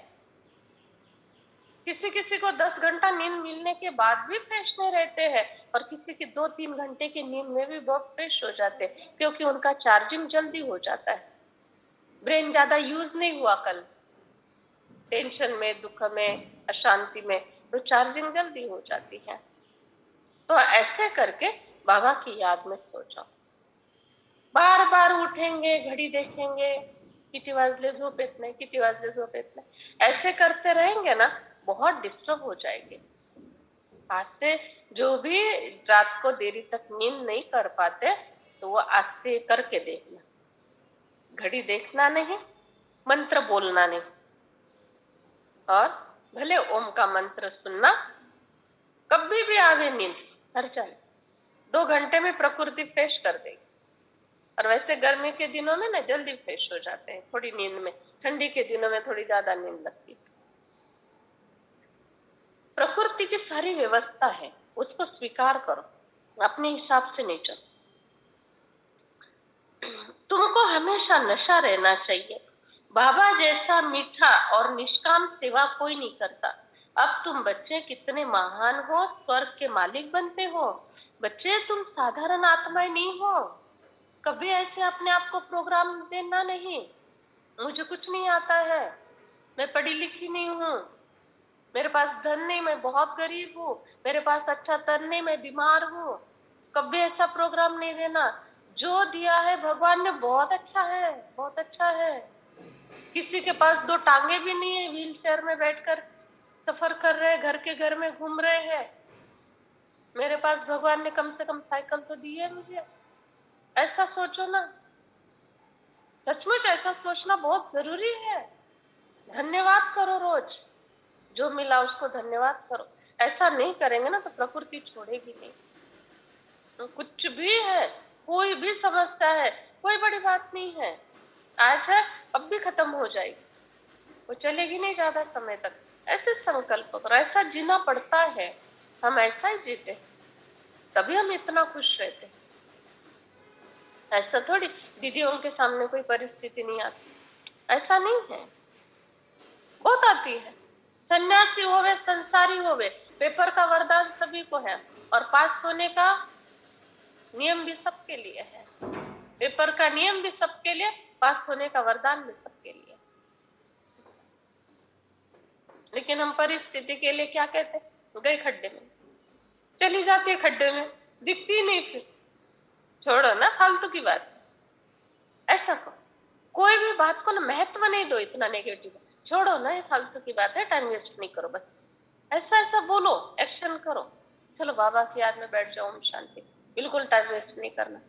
किसी किसी को 10 घंटा नींद मिलने के बाद भी फ्रेश नहीं रहते हैं, और किसी की 2-3 घंटे की नींद में भी बहुत फ्रेश हो जाते हैं, क्योंकि उनका चार्जिंग जल्दी हो जाता है। ब्रेन ज्यादा यूज नहीं हुआ कल टेंशन में, दुख में, अशांति में, तो चार्जिंग जल्दी हो जाती है। तो ऐसे करके बाबा की याद में सो जाओ। बार बार उठेंगे, घड़ी देखेंगे, किती वाजले झोपेत नाही, किती वाजले झोपेत नाही, ऐसे करते रहेंगे ना, बहुत डिस्टर्ब हो जाएंगे। आज से जो भी रात को देरी तक नींद नहीं कर पाते, तो वो आज से करके देखना। घड़ी देखना नहीं, मंत्र बोलना नहीं, और भले ओम का मंत्र सुनना। कभी भी आवे नींद, हर जाए 2 घंटे में प्रकृति फ्रेश कर देगी। और वैसे गर्मी के दिनों में ना जल्दी फ्रेश हो जाते हैं थोड़ी नींद में, ठंडी के दिनों में थोड़ी ज्यादा नींद लगती है। प्रकृति की सारी व्यवस्था है, उसको स्वीकार करो, अपने हिसाब से नहीं चलो। तुमको हमेशा नशा रहना चाहिए। बाबा जैसा मीठा और निष्काम सेवा कोई नहीं करता। अब तुम बच्चे कितने महान हो, स्वर्ग के मालिक बनते हो। बच्चे तुम साधारण आत्माएं नहीं हो। कभी ऐसे अपने आप को प्रोग्राम देना नहीं, मुझे कुछ नहीं आता है, मैं पढ़ी लिखी नहीं हूँ, मेरे पास धन नहीं, मैं बहुत गरीब हूँ, मेरे पास अच्छा तन नहीं, मैं बीमार हूँ। कभी ऐसा प्रोग्राम नहीं देना। जो दिया है भगवान ने बहुत अच्छा है, बहुत अच्छा है। किसी के पास 2 टांगे भी नहीं है, व्हील चेयर में बैठकर सफर कर रहे हैं, घर के घर में घूम रहे हैं। मेरे पास भगवान ने कम से कम साइकिल तो दी है मुझे। ऐसा सोचो ना, सचमुच ऐसा सोचना बहुत जरूरी है। धन्यवाद करो, रोज जो मिला उसको धन्यवाद करो। ऐसा नहीं करेंगे ना तो प्रकृति छोड़ेगी नहीं। तो कुछ भी है, कोई भी समस्या है, कोई बड़ी बात नहीं है, आज है अब भी खत्म हो जाएगी, वो चलेगी नहीं ज्यादा समय तक। ऐसे संकल्प करो, ऐसा जीना पड़ता है, हम ऐसा ही जीते तभी हम इतना खुश रहते। ऐसा थोड़ी दीदियों के सामने कोई परिस्थिति नहीं आती, ऐसा नहीं है, बहुत आती है। सन्यासी होवे, संसारी होवे, पेपर का वरदान सभी को है, और पास होने का नियम भी सबके लिए है। पेपर का नियम भी सबके लिए, पास होने का वरदान भी सबके लिए। लेकिन हम परिस्थिति के लिए क्या कहते हैं, गए खड्डे में, चली जाती है खड्डे में, दिखती नहीं फिर। छोड़ो ना फालतू की बात, ऐसा करो। कोई भी बात को ना महत्व नहीं दो इतना नेगेटिव, छोड़ो ना ये फालतू की बात है, टाइम वेस्ट नहीं करो, बस ऐसा ऐसा बोलो, एक्शन करो। चलो बाबा की याद में बैठ जाओ, शांति, बिल्कुल टाइम वेस्ट नहीं करना।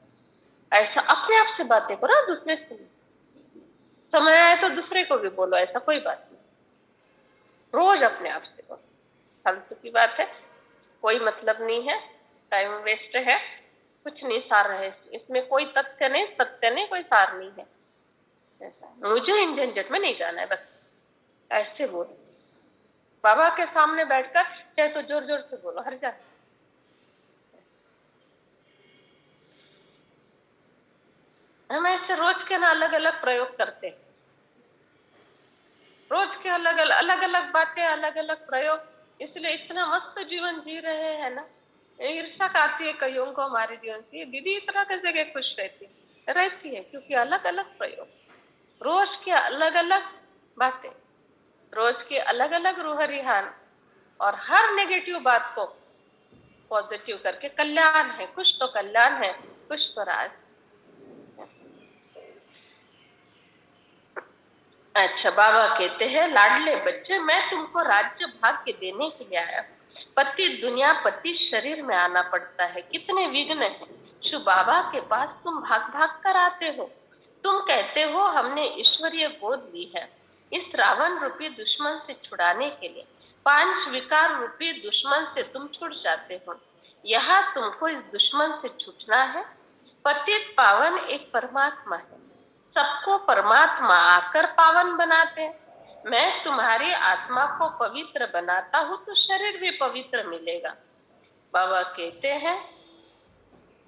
ऐसा अपने आप से बातें करो, दूसरे से नहीं। समय आए तो दूसरे को भी बोलो, ऐसा कोई बात नहीं, रोज अपने आप से बोलो। फालतू की बात है, कोई मतलब नहीं है, टाइम वेस्ट है, कुछ नहीं सार है इसमें, कोई तथ्य नहीं, सत्य नहीं, कोई सार नहीं है। ऐसा मुझे इन झंझट में नहीं जाना है, बस ऐसे बोलो। बाबा के सामने बैठकर चाहे तो जोर जोर से बोलो, हर जा। हम ऐसे रोज के ना अलग अलग प्रयोग करते हैं, रोज के अलग अलग बातें, अलग अलग प्रयोग, इसलिए इतना मस्त जीवन जी रहे हैं ना। ईर्षा आती है कईयों को हमारे जीवन से, दीदी इतना कैसे के खुश रहती है, क्योंकि अलग अलग प्रयोग, रोज के अलग अलग बातें, रोज के अलग अलग रूह रिहान, और हर नेगेटिव बात को पॉजिटिव करके कल्याण है, कुछ तो कल्याण है, कुछ तो राज। अच्छा, बाबा कहते हैं, लाडले बच्चे, मैं तुमको राज्य भाग्य देने के लिए आया। पति दुनिया, पति शरीर में आना पड़ता है, कितने विघ्न है। शु बाबा के पास तुम भाग भाग कर आते हो। तुम कहते हो हमने ईश्वरीय गोद ली है। इस रावण रूपी दुश्मन से छुड़ाने के लिए 5 विकार रूपी दुश्मन से तुम छुड़ जाते हो। यहाँ तुमको इस दुश्मन से छूटना है। पतित पावन एक परमात्मा है, सबको परमात्मा आकर पावन बनाते हैं। मैं तुम्हारी आत्मा को पवित्र बनाता हूँ तो शरीर भी पवित्र मिलेगा। बाबा कहते हैं,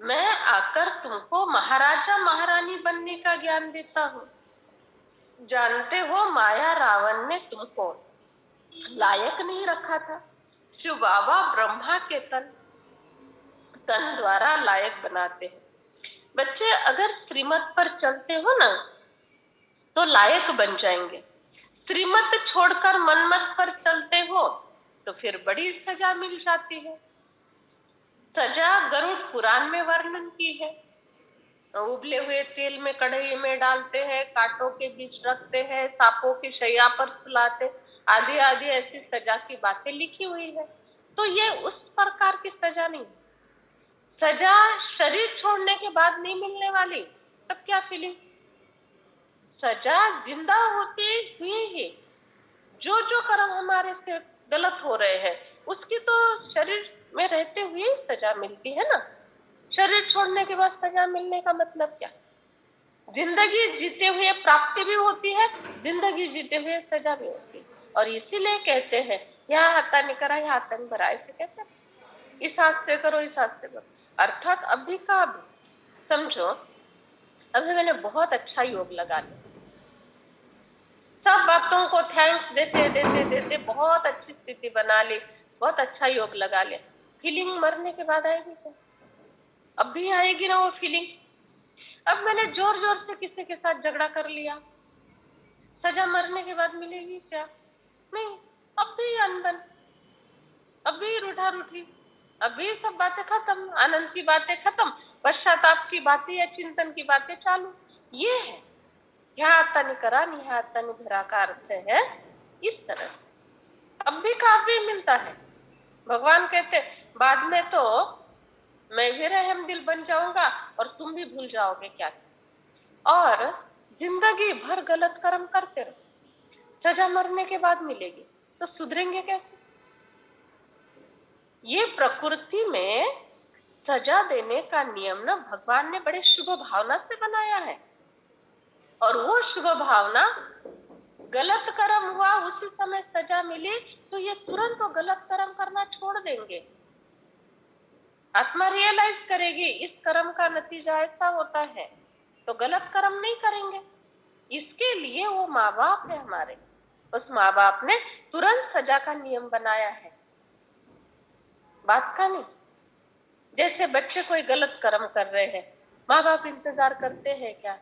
मैं आकर तुमको महाराजा महारानी बनने का ज्ञान देता हूँ। जानते हो माया रावण ने तुमको लायक नहीं रखा था, शिव बाबा ब्रह्मा के तन द्वारा लायक बनाते हैं। बच्चे अगर श्रीमत पर चलते हो ना तो लायक बन जाएंगे। श्रीमत छोड़कर मनमत पर चलते हो तो फिर बड़ी सजा मिल जाती है। सजा गरुड़ पुराण में वर्णन की है। उबले हुए तेल में कढ़ाई में डालते हैं, कांटों के बीच रखते हैं, सांपों की शैया पर सुलाते, आदि आदि ऐसी सजा की बातें लिखी हुई है। तो ये उस प्रकार की सजा नहीं। सजा शरीर छोड़ने के बाद नहीं मिलने वाली, तब क्या फीलिंग? सजा जिंदा होते हुए ही जो जो कर्म हमारे से गलत हो रहे हैं उसकी तो शरीर में रहते हुए सजा मिलती है ना। शरीर छोड़ने के बाद सजा मिलने का मतलब क्या? जिंदगी जीते हुए प्राप्ति भी होती है, जिंदगी जीते हुए सजा भी होती है। और इसीलिए कहते हैं यहाँ हाथा नहीं करा, यहाँ हाथा नहीं भरा, ऐसे कहते हैं। इस हाथ से करो, इस हाथ से करो, अर्थात अभी का अभी। समझो, अभी मैंने बहुत अच्छा योग लगा लिया, सब बातों को थैंक्स देते देते देते बहुत अच्छी स्थिति बना ली, बहुत अच्छा योग लगा लिया। फीलिंग मरने के बाद आएगी क्या? अब भी आएगी ना वो फीलिंग। अब मैंने जोर जोर से किसी के साथ झगड़ा कर लिया, सजा मरने के बाद मिलेगी क्या? नहीं। अब भी अनबन, अब भी रूठा रूठी, अभी सब बातें खत्म, आनंद की बातें खत्म, पश्चाताप की बातें या चिंतन की बातें चालू। ये है यहाँ तन करा यहाँ तन भरा का अर्थ है इस तरह। अब भी काफी मिलता है। भगवान कहते बाद में तो मैं भी रहम दिल बन जाऊंगा और तुम भी भूल जाओगे क्या। और जिंदगी भर गलत कर्म करते रहो, सजा मरने के बाद मिलेगी तो सुधरेंगे कैसे? ये प्रकृति में सजा देने का नियम ना भगवान ने बड़े शुभ भावना से बनाया है। और वो शुभ भावना, गलत कर्म हुआ उसी समय सजा मिली तो ये तुरंत वो गलत कर्म करना छोड़ देंगे। आत्मा रियलाइज करेगी इस कर्म का नतीजा ऐसा होता है, तो गलत कर्म नहीं करेंगे। इसके लिए वो माँ बाप है हमारे, उस माँ बाप ने तुरंत सजा का नियम बनाया है, बात का नहीं। जैसे बच्चे कोई गलत कर्म कर रहे हैं, माँ बाप इंतजार करते हैं क्या?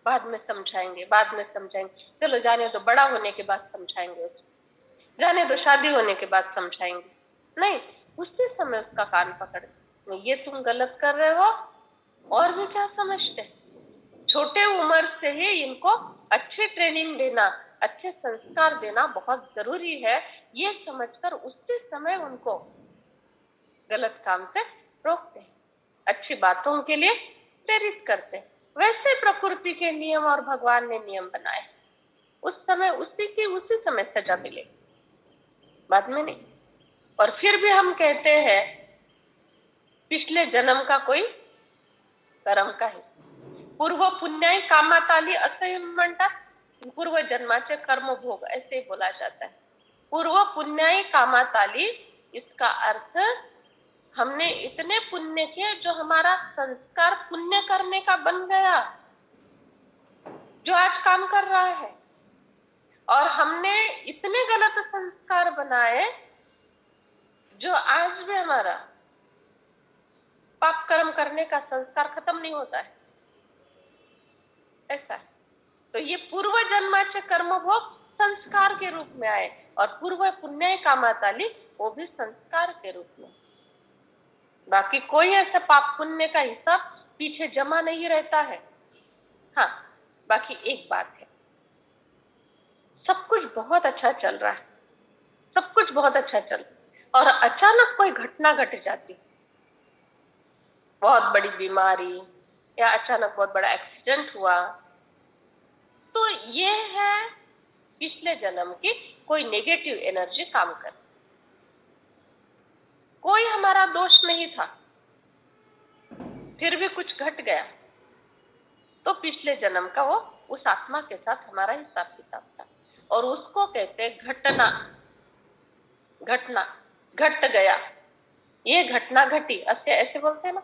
बाद में समझाएंगे, बाद में समझाएंगे, चलो जाने दो, बड़ा होने के बाद समझाएंगे उसको, जाने दो शादी होने के बाद समझाएंगे। नहीं, उसी समय उसका कान पकड़, ये तुम गलत कर रहे हो। और भी क्या समझते? छोटे उम्र से ही इनको अच्छी ट्रेनिंग देना, अच्छे संस्कार देना बहुत जरूरी है। ये समझकर उसी समय उनको गलत काम से रोकते हैं, अच्छी बातों के लिए प्रेरित करते हैं। वैसे प्रकृति के नियम और भगवान ने नियम बनाए, उस समय उसी की उसी समय सजा मिलेगी, बाद में नहीं। और फिर भी हम कहते हैं पिछले जन्म का कोई कर्म का है, पूर्व पुण्याई कामाताली असह्य म्हणतात, पूर्व जन्माचे कर्म भोग ऐसे बोला जाता है। पूर्व पुण्याई कामाताली, इसका अर्थ हमने इतने पुण्य किए जो हमारा संस्कार पुण्य करने का बन गया, जो आज काम कर रहा है। और हमने इतने गलत संस्कार बनाए जो आज भी हमारा पाप कर्म करने का संस्कार खत्म नहीं होता है, ऐसा है। तो ये पूर्व जन्माचे कर्म भोग संस्कार के रूप में आए, और पूर्व पुण्य कामाताली वो भी संस्कार के रूप में। बाकी कोई ऐसा पाप पुण्य का हिसाब पीछे जमा नहीं रहता है। हाँ, बाकी एक बात है, सब कुछ बहुत अच्छा चल रहा है, सब कुछ बहुत अच्छा चल रहा है, और अचानक कोई घटना घट जाती, बहुत बड़ी बीमारी या अचानक बहुत बड़ा एक्सीडेंट हुआ, तो ये है पिछले जन्म की कोई नेगेटिव एनर्जी काम कर। कोई हमारा दोष नहीं था, फिर भी कुछ घट गया, तो पिछले जन्म का वो उस आत्मा के साथ हमारा हिसाब किताब था, और उसको कहते घटना। घटना घट गया, ये घटना घटी, ऐसे ऐसे बोलते हैं ना।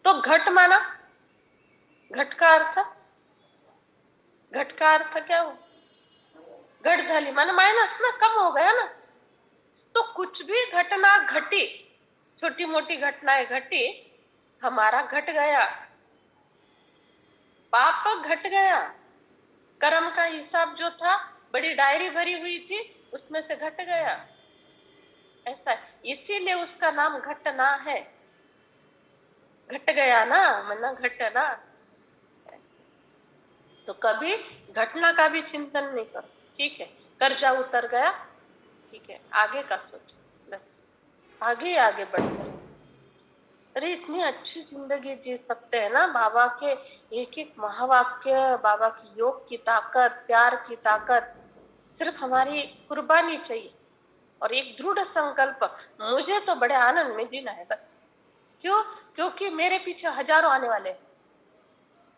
तो घट माना, घट का अर्थ, घट का अर्थ क्या हो? घट झाली माना माइनस ना, कम हो गया ना। तो कुछ भी घटना घटी, छोटी मोटी घटनाएं घटी, हमारा घट गया, पाप घट गया, कर्म का हिसाब जो था बड़ी डायरी भरी हुई थी उसमें से घट गया। ऐसा इसीलिए उसका नाम घटना है। घट गया ना, मना घटना। तो कभी घटना का भी चिंतन नहीं करो, ठीक है। कर्जा उतर गया, ठीक है, आगे का सोचो, बस आगे आगे बढ़ते रहो। अरे इतनी अच्छी जिंदगी जी सकते हैं ना, बाबा के एक एक महावाक्य, बाबा की योग की ताकत, प्यार की ताकत, सिर्फ हमारी कुर्बानी चाहिए और एक दृढ़ संकल्प। मुझे तो बड़े आनंद में जीना है बस। क्यों? क्योंकि मेरे पीछे हजारों आने वाले हैं।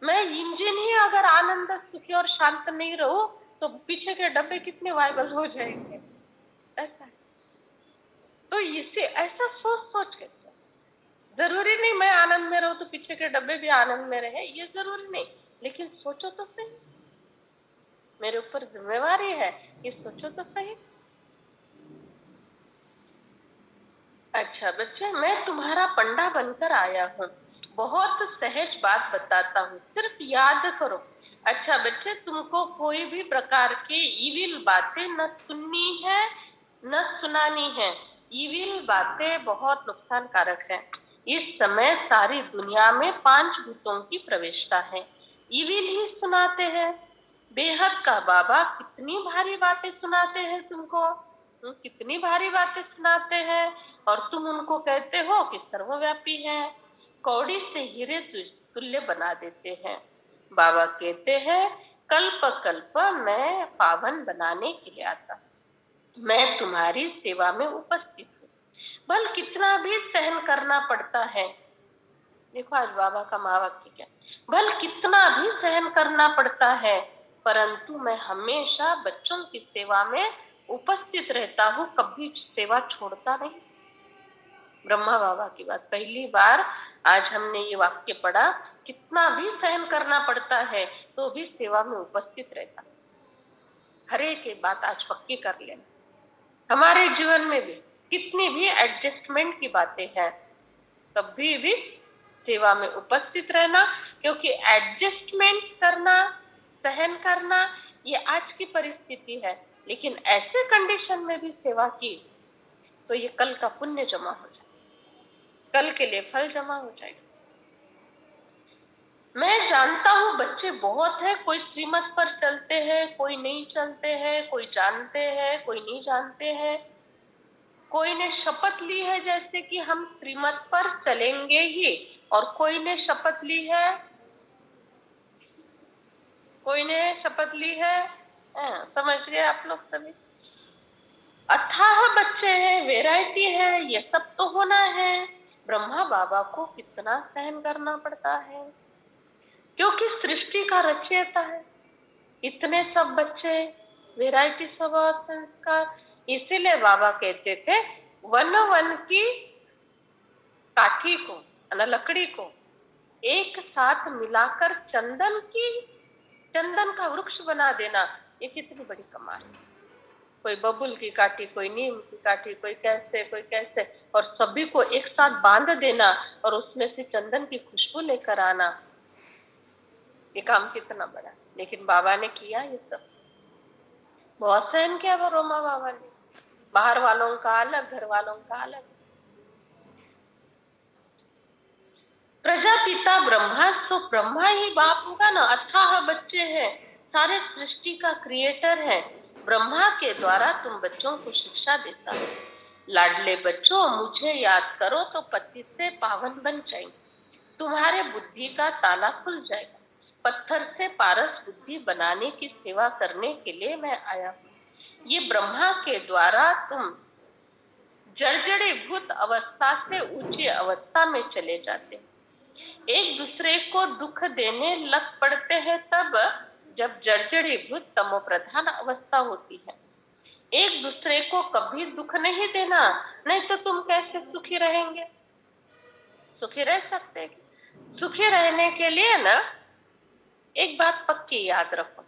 मैं इंजन ही अगर आनंद, सुखी और शांत नहीं रहूं तो पीछे के डब्बे कितने वायबल हो जाएंगे। ऐसा है। तो इसे ऐसा सोच सोच के, जरूरी नहीं मैं आनंद में रहूं तो पीछे के डब्बे भी आनंद में रहे, ये जरूरी नहीं, लेकिन सोचो तो सही। मेरे ऊपर जिम्मेवारी है, ये सोचो तो सही। अच्छा बच्चे, मैं तुम्हारा पंडा बनकर आया हूँ, बहुत सहज बात बताता हूँ, सिर्फ याद करो। अच्छा बच्चे, तुमको कोई भी प्रकार की इविल बातें न सुननी है न सुनानी है। इविल बातें बहुत नुकसानकारक है। इस समय सारी दुनिया में 5 भूतों की प्रवेशता है, इविल ही सुनाते हैं। बेहद का बाबा कितनी भारी बातें सुनाते हैं तुमको, कितनी भारी बातें सुनाते हैं, और तुम उनको कहते हो कि सर्वव्यापी है। कौड़ी से हीरे तुल्य बना देते हैं। बाबा कहते हैं, कल्प कल्प मैं पावन बनाने के लिए आता, मैं तुम्हारी सेवा में उपस्थित हूँ। बल कितना भी सहन करना पड़ता है। देखो आज बाबा का महावाक्य क्या, बल कितना भी सहन करना पड़ता है, परंतु मैं हमेशा बच्चों की सेवा में उपस्थित रहता हूँ, कभी सेवा छोड़ता नहीं। ब्रह्मा बाबा की बात, पहली बार आज हमने ये वाक्य पढ़ा, कितना भी सहन करना पड़ता है तो भी सेवा में उपस्थित रहता। हर एक बात आज पक्की कर लेना। हमारे जीवन में भी कितनी भी एडजस्टमेंट की बातें हैं, कभी भी सेवा में उपस्थित रहना, क्योंकि एडजस्टमेंट करना, सहन करना, ये आज की परिस्थिति है, लेकिन ऐसे कंडीशन में भी सेवा की तो ये कल का पुण्य जमा हो जाए, कल के लिए फल जमा हो जाएगा। मैं जानता हूँ बच्चे बहुत है, कोई श्रीमत पर चलते हैं, कोई नहीं चलते हैं, कोई जानते हैं, कोई नहीं जानते हैं। कोई ने शपथ ली है जैसे कि हम श्रीमत पर चलेंगे ही, और कोई ने शपथ ली है, कोई ने शपथ ली है, समझ गए आप लोग सभी। अथाह बच्चे हैं, वैरायटी है, ये सब तो होना है। ब्रह्मा बाबा को कितना सहन करना पड़ता है, क्योंकि सृष्टि का रचयिता है। इतने सब बच्चे, वैरायटी स्वभाव संस्कार, इसीलिए बाबा कहते थे वन वन की काठी को, लकड़ी को एक साथ मिलाकर चंदन का वृक्ष बना देना, ये कितनी बड़ी कमाल है। कोई बबुल की काठी, कोई नीम की काठी, कोई कैसे, और सभी को एक साथ बांध देना और उसमें से चंदन की खुशबू लेकर आना, ये काम कितना बड़ा। लेकिन बाबा ने किया ये सब, बहुत सहन किया रोमा बाबा ने। बाहर वालों का अलग, घर वालों का अलग। प्रजापिता ब्रह्मा, तो ब्रह्मा ही बाप होगा ना। अथाह बच्चे हैं, सारे सृष्टि का क्रिएटर है। ब्रह्मा के द्वारा तुम बच्चों को शिक्षा देता है। लाडले बच्चों, मुझे याद करो तो पति से पावन बन जाएंगे, तुम्हारे बुद्धि का ताला खुल जाएगा। पत्थर से पारस बुद्धि बनाने की सेवा करने के लिए मैं आया हूँ। ये ब्रह्मा के द्वारा तुम जर्जरीभूत अवस्था से ऊंची अवस्था में चले जाते हैं। एक दूसरे को दुख देने लग पड़ते हैं तब जब जर्जरीभूत तमो प्रधान अवस्था होती है। एक दूसरे को कभी दुख नहीं देना, नहीं तो तुम कैसे सुखी रहेंगे। सुखी रह सकते, सुखी रहने के लिए ना एक बात पक्की याद रखो,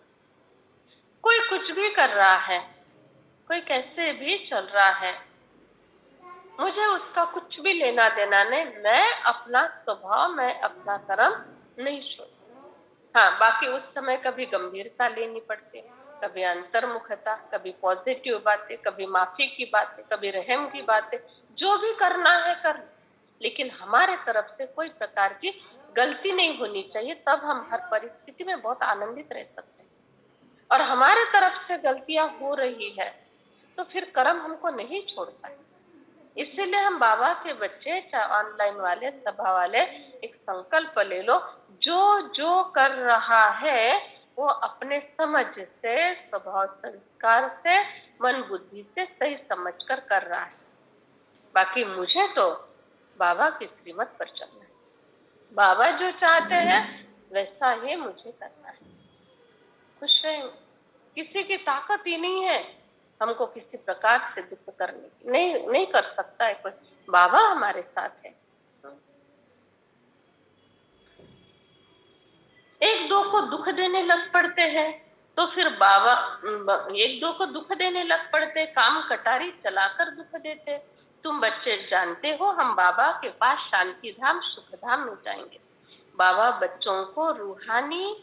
कोई कुछ भी कर रहा है, कोई कैसे भी चल रहा है, मुझे उसका कुछ भी लेना देना नहीं। मैं अपना स्वभाव, मैं अपना कर्म नहीं छोड़। हाँ, बाकी उस समय कभी गंभीरता लेनी पड़ती है, कभी अंतर्मुखता, कभी पॉजिटिव बातें, कभी माफी की बातें, कभी रहम की बातें, जो भी करना है कर, लेकिन हमारे तरफ से कोई प्रकार की गलती नहीं होनी चाहिए, तब हम हर परिस्थिति में बहुत आनंदित रह सकते हैं। और हमारे तरफ से गलतियां हो रही है तो फिर कर्म हमको नहीं छोड़ता है। इसीलिए हम बाबा के बच्चे, चाहे ऑनलाइन वाले, सभा वाले, एक संकल्प ले लो, जो जो कर रहा है वो अपने समझ से, स्वभाव संस्कार से, मन बुद्धि से सही समझकर कर रहा है। बाकी मुझे तो बाबा की श्रीमत पर चलना है, बाबा जो चाहते हैं वैसा ही मुझे करना है। खुश रहेंगे, किसी की ताकत ही नहीं है हमको किसी प्रकार से दुख करने की, नहीं कर सकता है कोई, बाबा हमारे साथ है। एक दो को दुख देने लग पड़ते हैं तो फिर बाबा एक दो को दुख देने लग पड़ते, काम कटारी चलाकर दुख देते। तुम बच्चे जानते हो हम बाबा के पास शांति धाम, सुख धाम में जाएंगे। बाबा बच्चों को रूहानी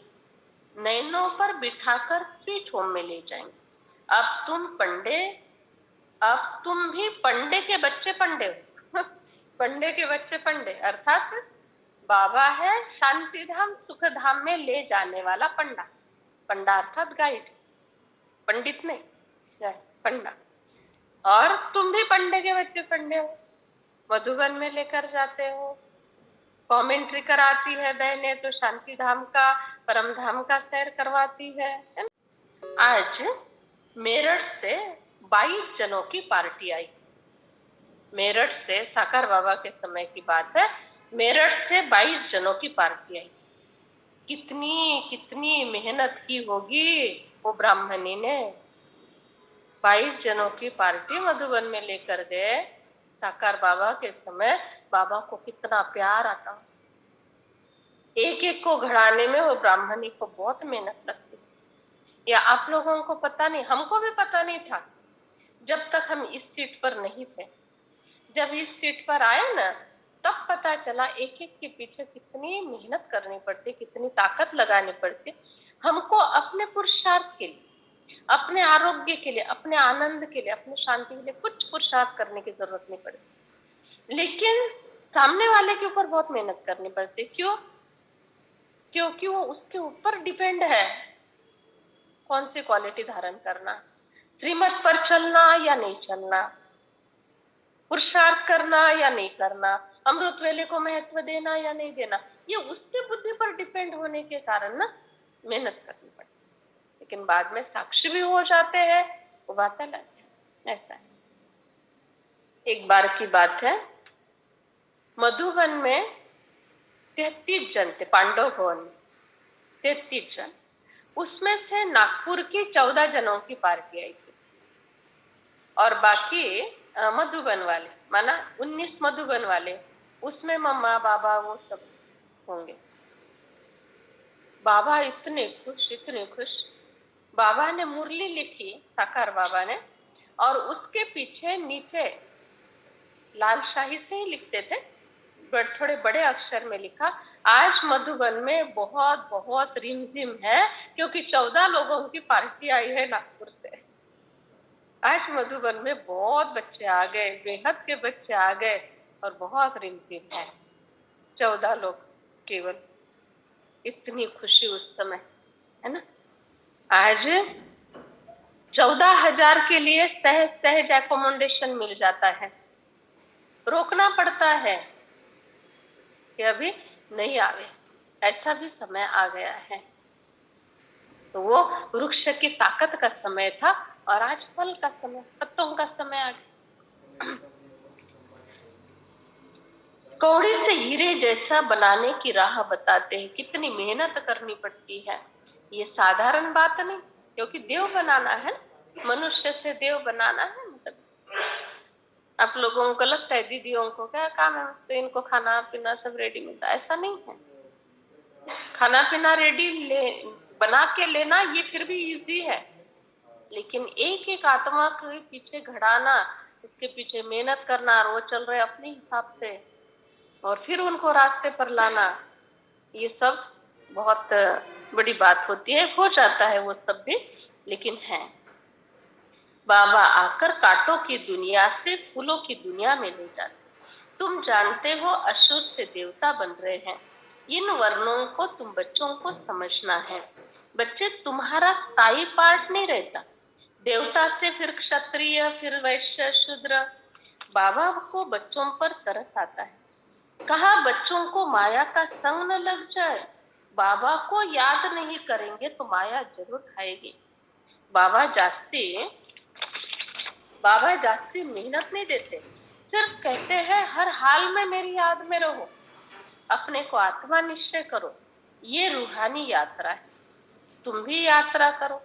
नैनों पर बिठाकर स्वीट होम में ले जाएंगे। अब तुम भी पंडे के बच्चे पंडे हो पंडे के बच्चे पंडे, अर्थात बाबा है शांति धाम सुख धाम में ले जाने वाला पंडा। पंडा अर्थात गाइड, पंडित नहीं, पंडा। और तुम भी पंडे के बच्चे पंडे हो, मधुबन में लेकर जाते हो, कमेंट्री कराती है बहने तो शांति धाम का, परम धाम का सैर करवाती है। आज मेरठ से 22 जनों की पार्टी आई। मेरठ से, साकार बाबा के समय की बात है, मेरठ से 22 जनों की पार्टी आई। कितनी कितनी मेहनत की होगी वो ब्राह्मणी ने। 22 जनों की पार्टी मधुबन में लेकर गए। साकार बाबा के समय बाबा को कितना प्यार आता, एक एक को घड़ाने में वो ब्राह्मणी को बहुत मेहनत लगती। या आप लोगों को पता नहीं, हमको भी पता नहीं था जब तक हम इस सीट पर नहीं थे। जब इस सीट पर आए ना तब पता चला एक एक के पीछे कितनी मेहनत करनी पड़ती, कितनी ताकत लगानी पड़ती। हमको अपने पुरुषार्थ के लिए, अपने आरोग्य के लिए, अपने आनंद के लिए, अपनी शांति के लिए कुछ पुरुषार्थ करने की जरूरत नहीं पड़ती, लेकिन सामने वाले के ऊपर बहुत मेहनत करनी पड़ती। क्यों? क्योंकि वो उसके ऊपर डिपेंड है कौन सी क्वालिटी धारण करना, श्रीमत पर चलना या नहीं चलना, पुरुषार्थ करना या नहीं करना, अमृत वेले को महत्व देना या नहीं देना, ये उसके बुद्धि पर डिपेंड होने के कारण ना मेहनत करनी पड़ती। लेकिन बाद में साक्षी भी हो जाते हैं, वो बात अलग है। ऐसा है, एक बार की बात है, मधुबन में 33 जन थे, पांडव भवन में 33 जन, उसमें से नागपुर की 14 जनों की पार्टी आई थी और बाकी मधुबन वाले, माना 19 मधुबन वाले, उसमें मम्मा बाबा वो सब होंगे। बाबा इतने खुश, इतने खुश। बाबा ने मुरली लिखी, साकार बाबा ने, और उसके पीछे नीचे लाल शाही से ही लिखते थे, थोड़े बड़े अक्षर में लिखा, आज मधुबन में बहुत बहुत रिमझिम है क्योंकि 14 लोगों की पार्टी आई है नागपुर से। आज मधुबन में बहुत बच्चे आ गए, बेहद के बच्चे आ गए और बहुत रिमझिम है, 14 लोग केवल। इतनी खुशी उस समय, है ना। आज 14,000 के लिए सहज सहज एकोमोडेशन मिल जाता है, रोकना पड़ता है कि अभी नहीं आवे, ऐसा भी समय आ गया है। तो वो वृक्ष की ताकत का समय था और आज फल का समय, पत्तों का समय आ गया। कौड़ी से हीरे जैसा बनाने की राह बताते हैं, कितनी मेहनत करनी पड़ती है। ये साधारण बात नहीं, क्योंकि देव बनाना है, मनुष्य से देव बनाना है। मतलब आप लोगों को लगता है दीदियों को क्या काम है, तो इनको खाना पीना सब रेडी मिलता है, ऐसा नहीं है। खाना पीना रेडी बना के लेना ये फिर भी इजी है, लेकिन एक एक आत्मा के पीछे घड़ाना, उसके पीछे मेहनत करना, और वो चल रहे अपने हिसाब से, और फिर उनको रास्ते पर लाना, ये सब बहुत बड़ी बात होती है। हो जाता है वो सब भी, लेकिन है। बाबा आकर कांटों की दुनिया से फूलों की दुनिया में ले जाते। तुम जानते हो असुर से देवता बन रहे हैं। इन वर्णों को तुम बच्चों को समझना है। बच्चे, तुम्हारा स्थायी पाठ नहीं रहता। देवता से फिर क्षत्रिय, फिर वैश्य, शूद्र। बाबा को बच्चों पर तरस आता है। कहा बच्चों को माया का संग न लग जाए। बाबा को याद नहीं करेंगे तो माया जरूर खाएगी। बाबा जास्ती मेहनत नहीं देते, सिर्फ कहते हैं हर हाल में मेरी याद में रहो, अपने को आत्मा निश्चय करो। ये रूहानी यात्रा है। तुम भी यात्रा करो,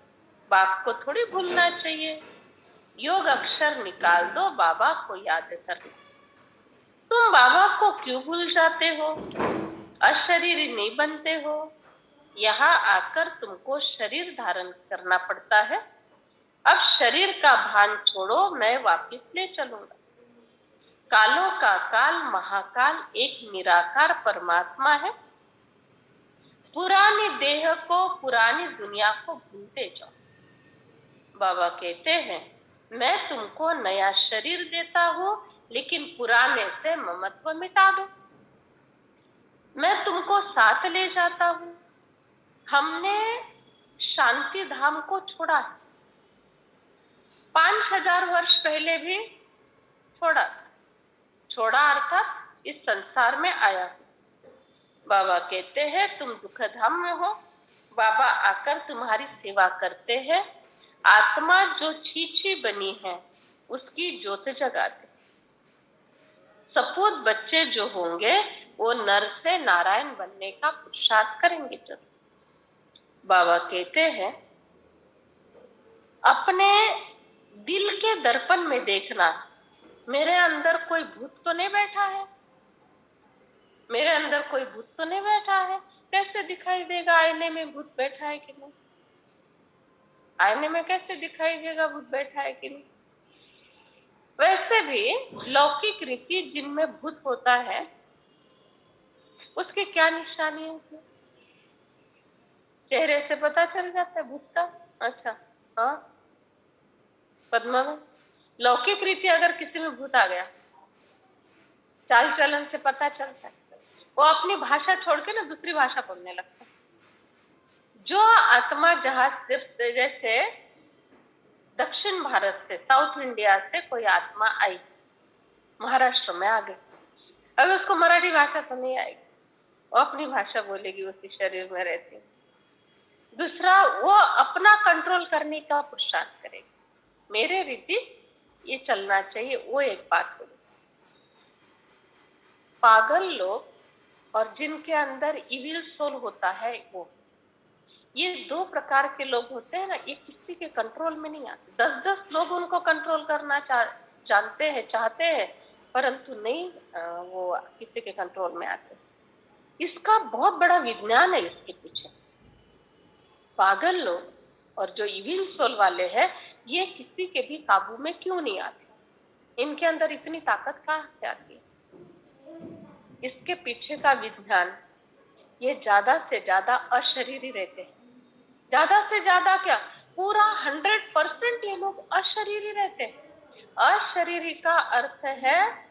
बाप को थोड़ी भूलना चाहिए। योग अक्षर निकाल दो, बाबा को याद कर लो। तुम बाबा को क्यों भूल जाते हो? अशरीरी नहीं बनते हो। यहाँ आकर तुमको शरीर धारण करना पड़ता है। अब शरीर का भान छोड़ो, मैं वापिस ले चलूंगा। कालों का काल महाकाल एक निराकार परमात्मा है। पुरानी देह को, पुरानी दुनिया को भूलते जाओ। बाबा कहते हैं मैं तुमको नया शरीर देता हूं, लेकिन पुराने से ममत्व मिटा दो। मैं तुमको साथ ले जाता हूं। हमने शांति धाम को छोड़ा है, 5000 वर्ष पहले भी छोड़ा अर्थात इस संसार में आया। बाबा कहते हैं तुम दुख धाम में हो। बाबा आकर तुम्हारी सेवा करते हैं। आत्मा जो छीछी बनी है उसकी ज्योत जगाते। सपूत बच्चे जो होंगे वो नर से नारायण बनने का पुरुषार्थ करेंगे। जब बाबा कहते हैं अपने दिल के दर्पण में देखना, मेरे अंदर कोई भूत तो नहीं बैठा है। मेरे अंदर कोई भूत तो नहीं बैठा है। कैसे दिखाई देगा आईने में भूत बैठा है कि नहीं? आईने में कैसे दिखाई देगा भूत बैठा है कि नहीं? वैसे भी लौकिक रीति जिनमें भूत होता है उसकी क्या निशानी है? चेहरे से पता चल जाता है भूत का। अच्छा, हाँ पद्मा, लौकिक रीति अगर किसी में भूत आ गया, चाल चलन से पता चलता है। वो अपनी भाषा छोड़ के ना दूसरी भाषा बोलने लगता है। जो आत्मा जहाज से, जैसे दक्षिण भारत से, साउथ इंडिया से कोई आत्मा आई, महाराष्ट्र में आ गई, अब उसको मराठी भाषा तो नहीं आएगी, वो अपनी भाषा बोलेगी, उसी शरीर में रहती। दूसरा, वो अपना कंट्रोल करने का पुरुषार्थ करेगी। मेरे रीति ये चलना चाहिए, वो एक बात होगी। पागल लोग और जिनके अंदर इविल सोल होता है, वो ये दो प्रकार के लोग होते हैं ना, ये किसी के कंट्रोल में नहीं आते। 10-10 लोग उनको कंट्रोल करना जानते हैं, चाहते हैं, परंतु नहीं वो किसी के कंट्रोल में आते। इसका बहुत बड़ा विज्ञान है इसके पीछे। पागल लोग और जो इविल सोल वाले हैं, ये किसी के भी काबू में क्यों नहीं आते? इनके अंदर इतनी ताकत कहाँ से आती है? इसके पीछे का विज्ञान, ये ज्यादा से ज्यादा अशरीरी रहते हैं। ज्यादा से ज्यादा क्या, पूरा 100% ये लोग अशरीरी रहते हैं। अशरीरी का अर्थ है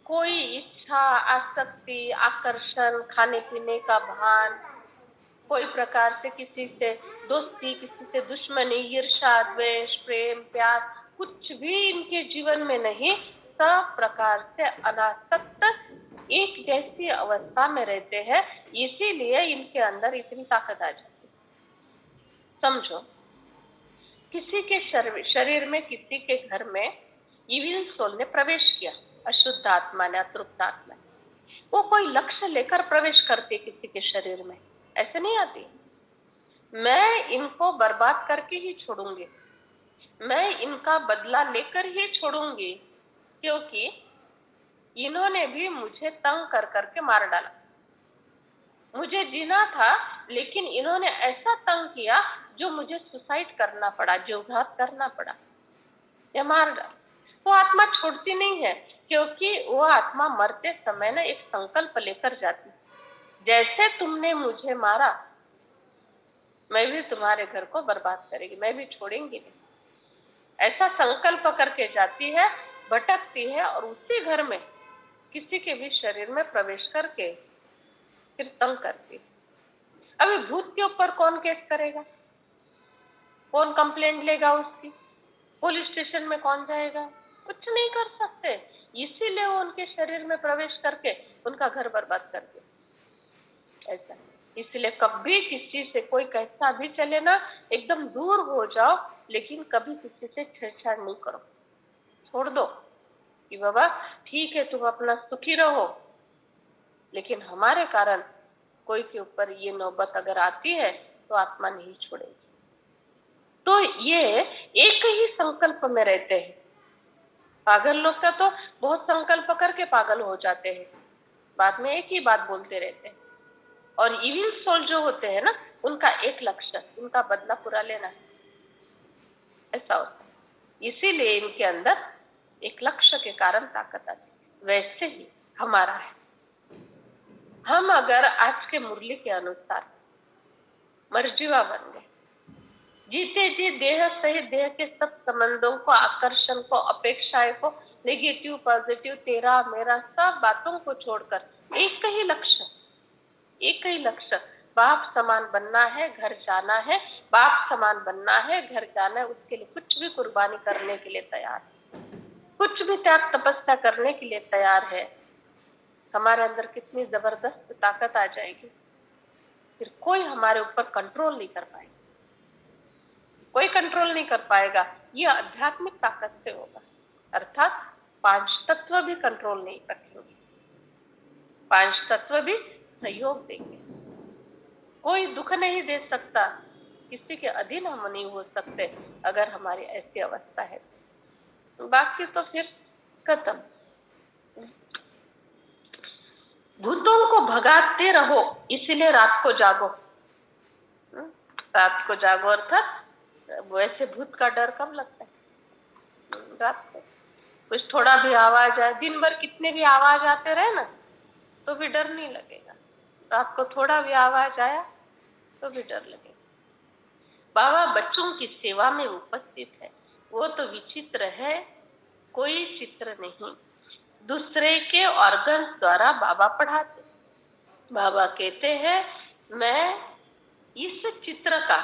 कोई इच्छा, आसक्ति, आकर्षण, खाने पीने का भान, कोई प्रकार से किसी से दोस्ती, किसी से दुश्मनी, ईर्ष्या, द्वेष, प्रेम, प्यार, कुछ भी इनके जीवन में नहीं। सब प्रकार से अनासक्त एक जैसी अवस्था में रहते हैं, इसीलिए इनके अंदर इतनी ताकत आ जाती है। समझो, किसी के शरीर में, किसी के घर में इविल सोल ने प्रवेश किया, अशुद्ध आत्मा ने, अतृप्त आत्मा ने। वो कोई लक्ष्य लेकर प्रवेश करती है किसी के शरीर में, ऐसे नहीं आती। मैं इनको बर्बाद करके ही छोड़ूंगी, मैं इनका बदला लेकर ही छोड़ूंगी, क्योंकि इन्होंने भी मुझे तंग कर करके मार डाला। मुझे जीना था, लेकिन इन्होंने ऐसा तंग किया जो मुझे सुसाइड करना पड़ा, जीवघात करना पड़ा, या मार डाला। वो आत्मा छोड़ती नहीं है, क्योंकि वो आत्मा मरते समय ना एक संकल्प लेकर जाती। जैसे तुमने मुझे मारा, मैं भी तुम्हारे घर को बर्बाद करेगी, मैं भी छोड़ेंगी नहीं। ऐसा संकल्प करके जाती है, भटकती है और उसी घर में किसी के भी शरीर में प्रवेश करके फिर तंग करती है। अभी भूत के ऊपर कौन केस करेगा, कौन कंप्लेंट लेगा उसकी, पुलिस स्टेशन में कौन जाएगा, कुछ नहीं कर सकते। इसीलिए वो उनके शरीर में प्रवेश करके उनका घर बर्बाद कर दिया। ऐसा इसलिए कभी किसी से कोई कैसा भी चले ना, एकदम दूर हो जाओ, लेकिन कभी किसी से छेड़छाड़ नहीं करो। छोड़ दो कि बाबा ठीक है, तुम अपना सुखी रहो, लेकिन हमारे कारण कोई के ऊपर ये नौबत अगर आती है तो आत्मा नहीं छोड़ेगी। तो ये एक ही संकल्प में रहते हैं। पागल लोग का तो बहुत संकल्प करके पागल हो जाते हैं, बाद में एक ही बात बोलते रहते हैं। और इविल सोल जो होते हैं ना, उनका एक लक्ष्य, उनका बदला पूरा लेना है, ऐसा होता है। इसीलिए इनके अंदर एक लक्ष्य के कारण ताकत आती है। वैसे ही हमारा है, हम अगर आज के मुरली के अनुसार मर्जीवा बन गए, जीते जी देह सहित देह के सब संबंधों को, आकर्षण को, अपेक्षाएं को, नेगेटिव पॉजिटिव, तेरा मेरा सब बातों को छोड़कर एक ही लक्ष्य, एक ही लक्ष्य, बाप समान बनना है, घर जाना है, बाप समान बनना है, घर जाना है, उसके लिए कुछ भी कुर्बानी करने के लिए तैयार है, कुछ भी त्याग तपस्या करने के लिए तैयार है। हमारे अंदर कितनी जबरदस्त ताकत आ जाएगी, फिर कोई हमारे ऊपर कंट्रोल नहीं कर पाएगा, कोई कंट्रोल नहीं कर पाएगा। ये आध्यात्मिक ताकत से होगा, अर्थात पांच तत्व भी कंट्रोल नहीं रखेंगे, पांच तत्व भी सहयोग देंगे। कोई दुख नहीं दे सकता, किसी के अधीन हम नहीं हो सकते अगर हमारी ऐसी अवस्था है। बाकी तो फिर खत्म। भूतों को भगाते रहो, इसीलिए रात को जागो। रात को जागो अर्थात वैसे भूत का डर कब लगता है, रात को कुछ थोड़ा भी आवाज आए, दिन भर कितने भी आवाज आते रहे ना तो भी डर नहीं लगेगा, रात को थोड़ा भी आवाज आया तो भी डर लगेगा। बाबा बच्चों की सेवा में उपस्थित है, वो तो विचित्र है, कोई चित्र नहीं। दूसरे के ऑर्गन्स द्वारा बाबा पढ़ाते। बाबा कहते हैं मैं इस चित्र का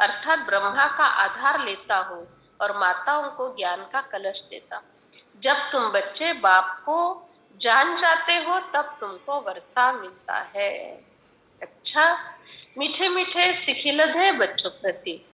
अर्थात ब्रह्मा का आधार लेता हूँ और माताओं को ज्ञान का कलश देता हूँ। जब तुम बच्चे बाप को जान जाते हो तब तुमको वर्षा मिलता है। अच्छा, मीठे मीठे सिखिलद है बच्चों प्रति।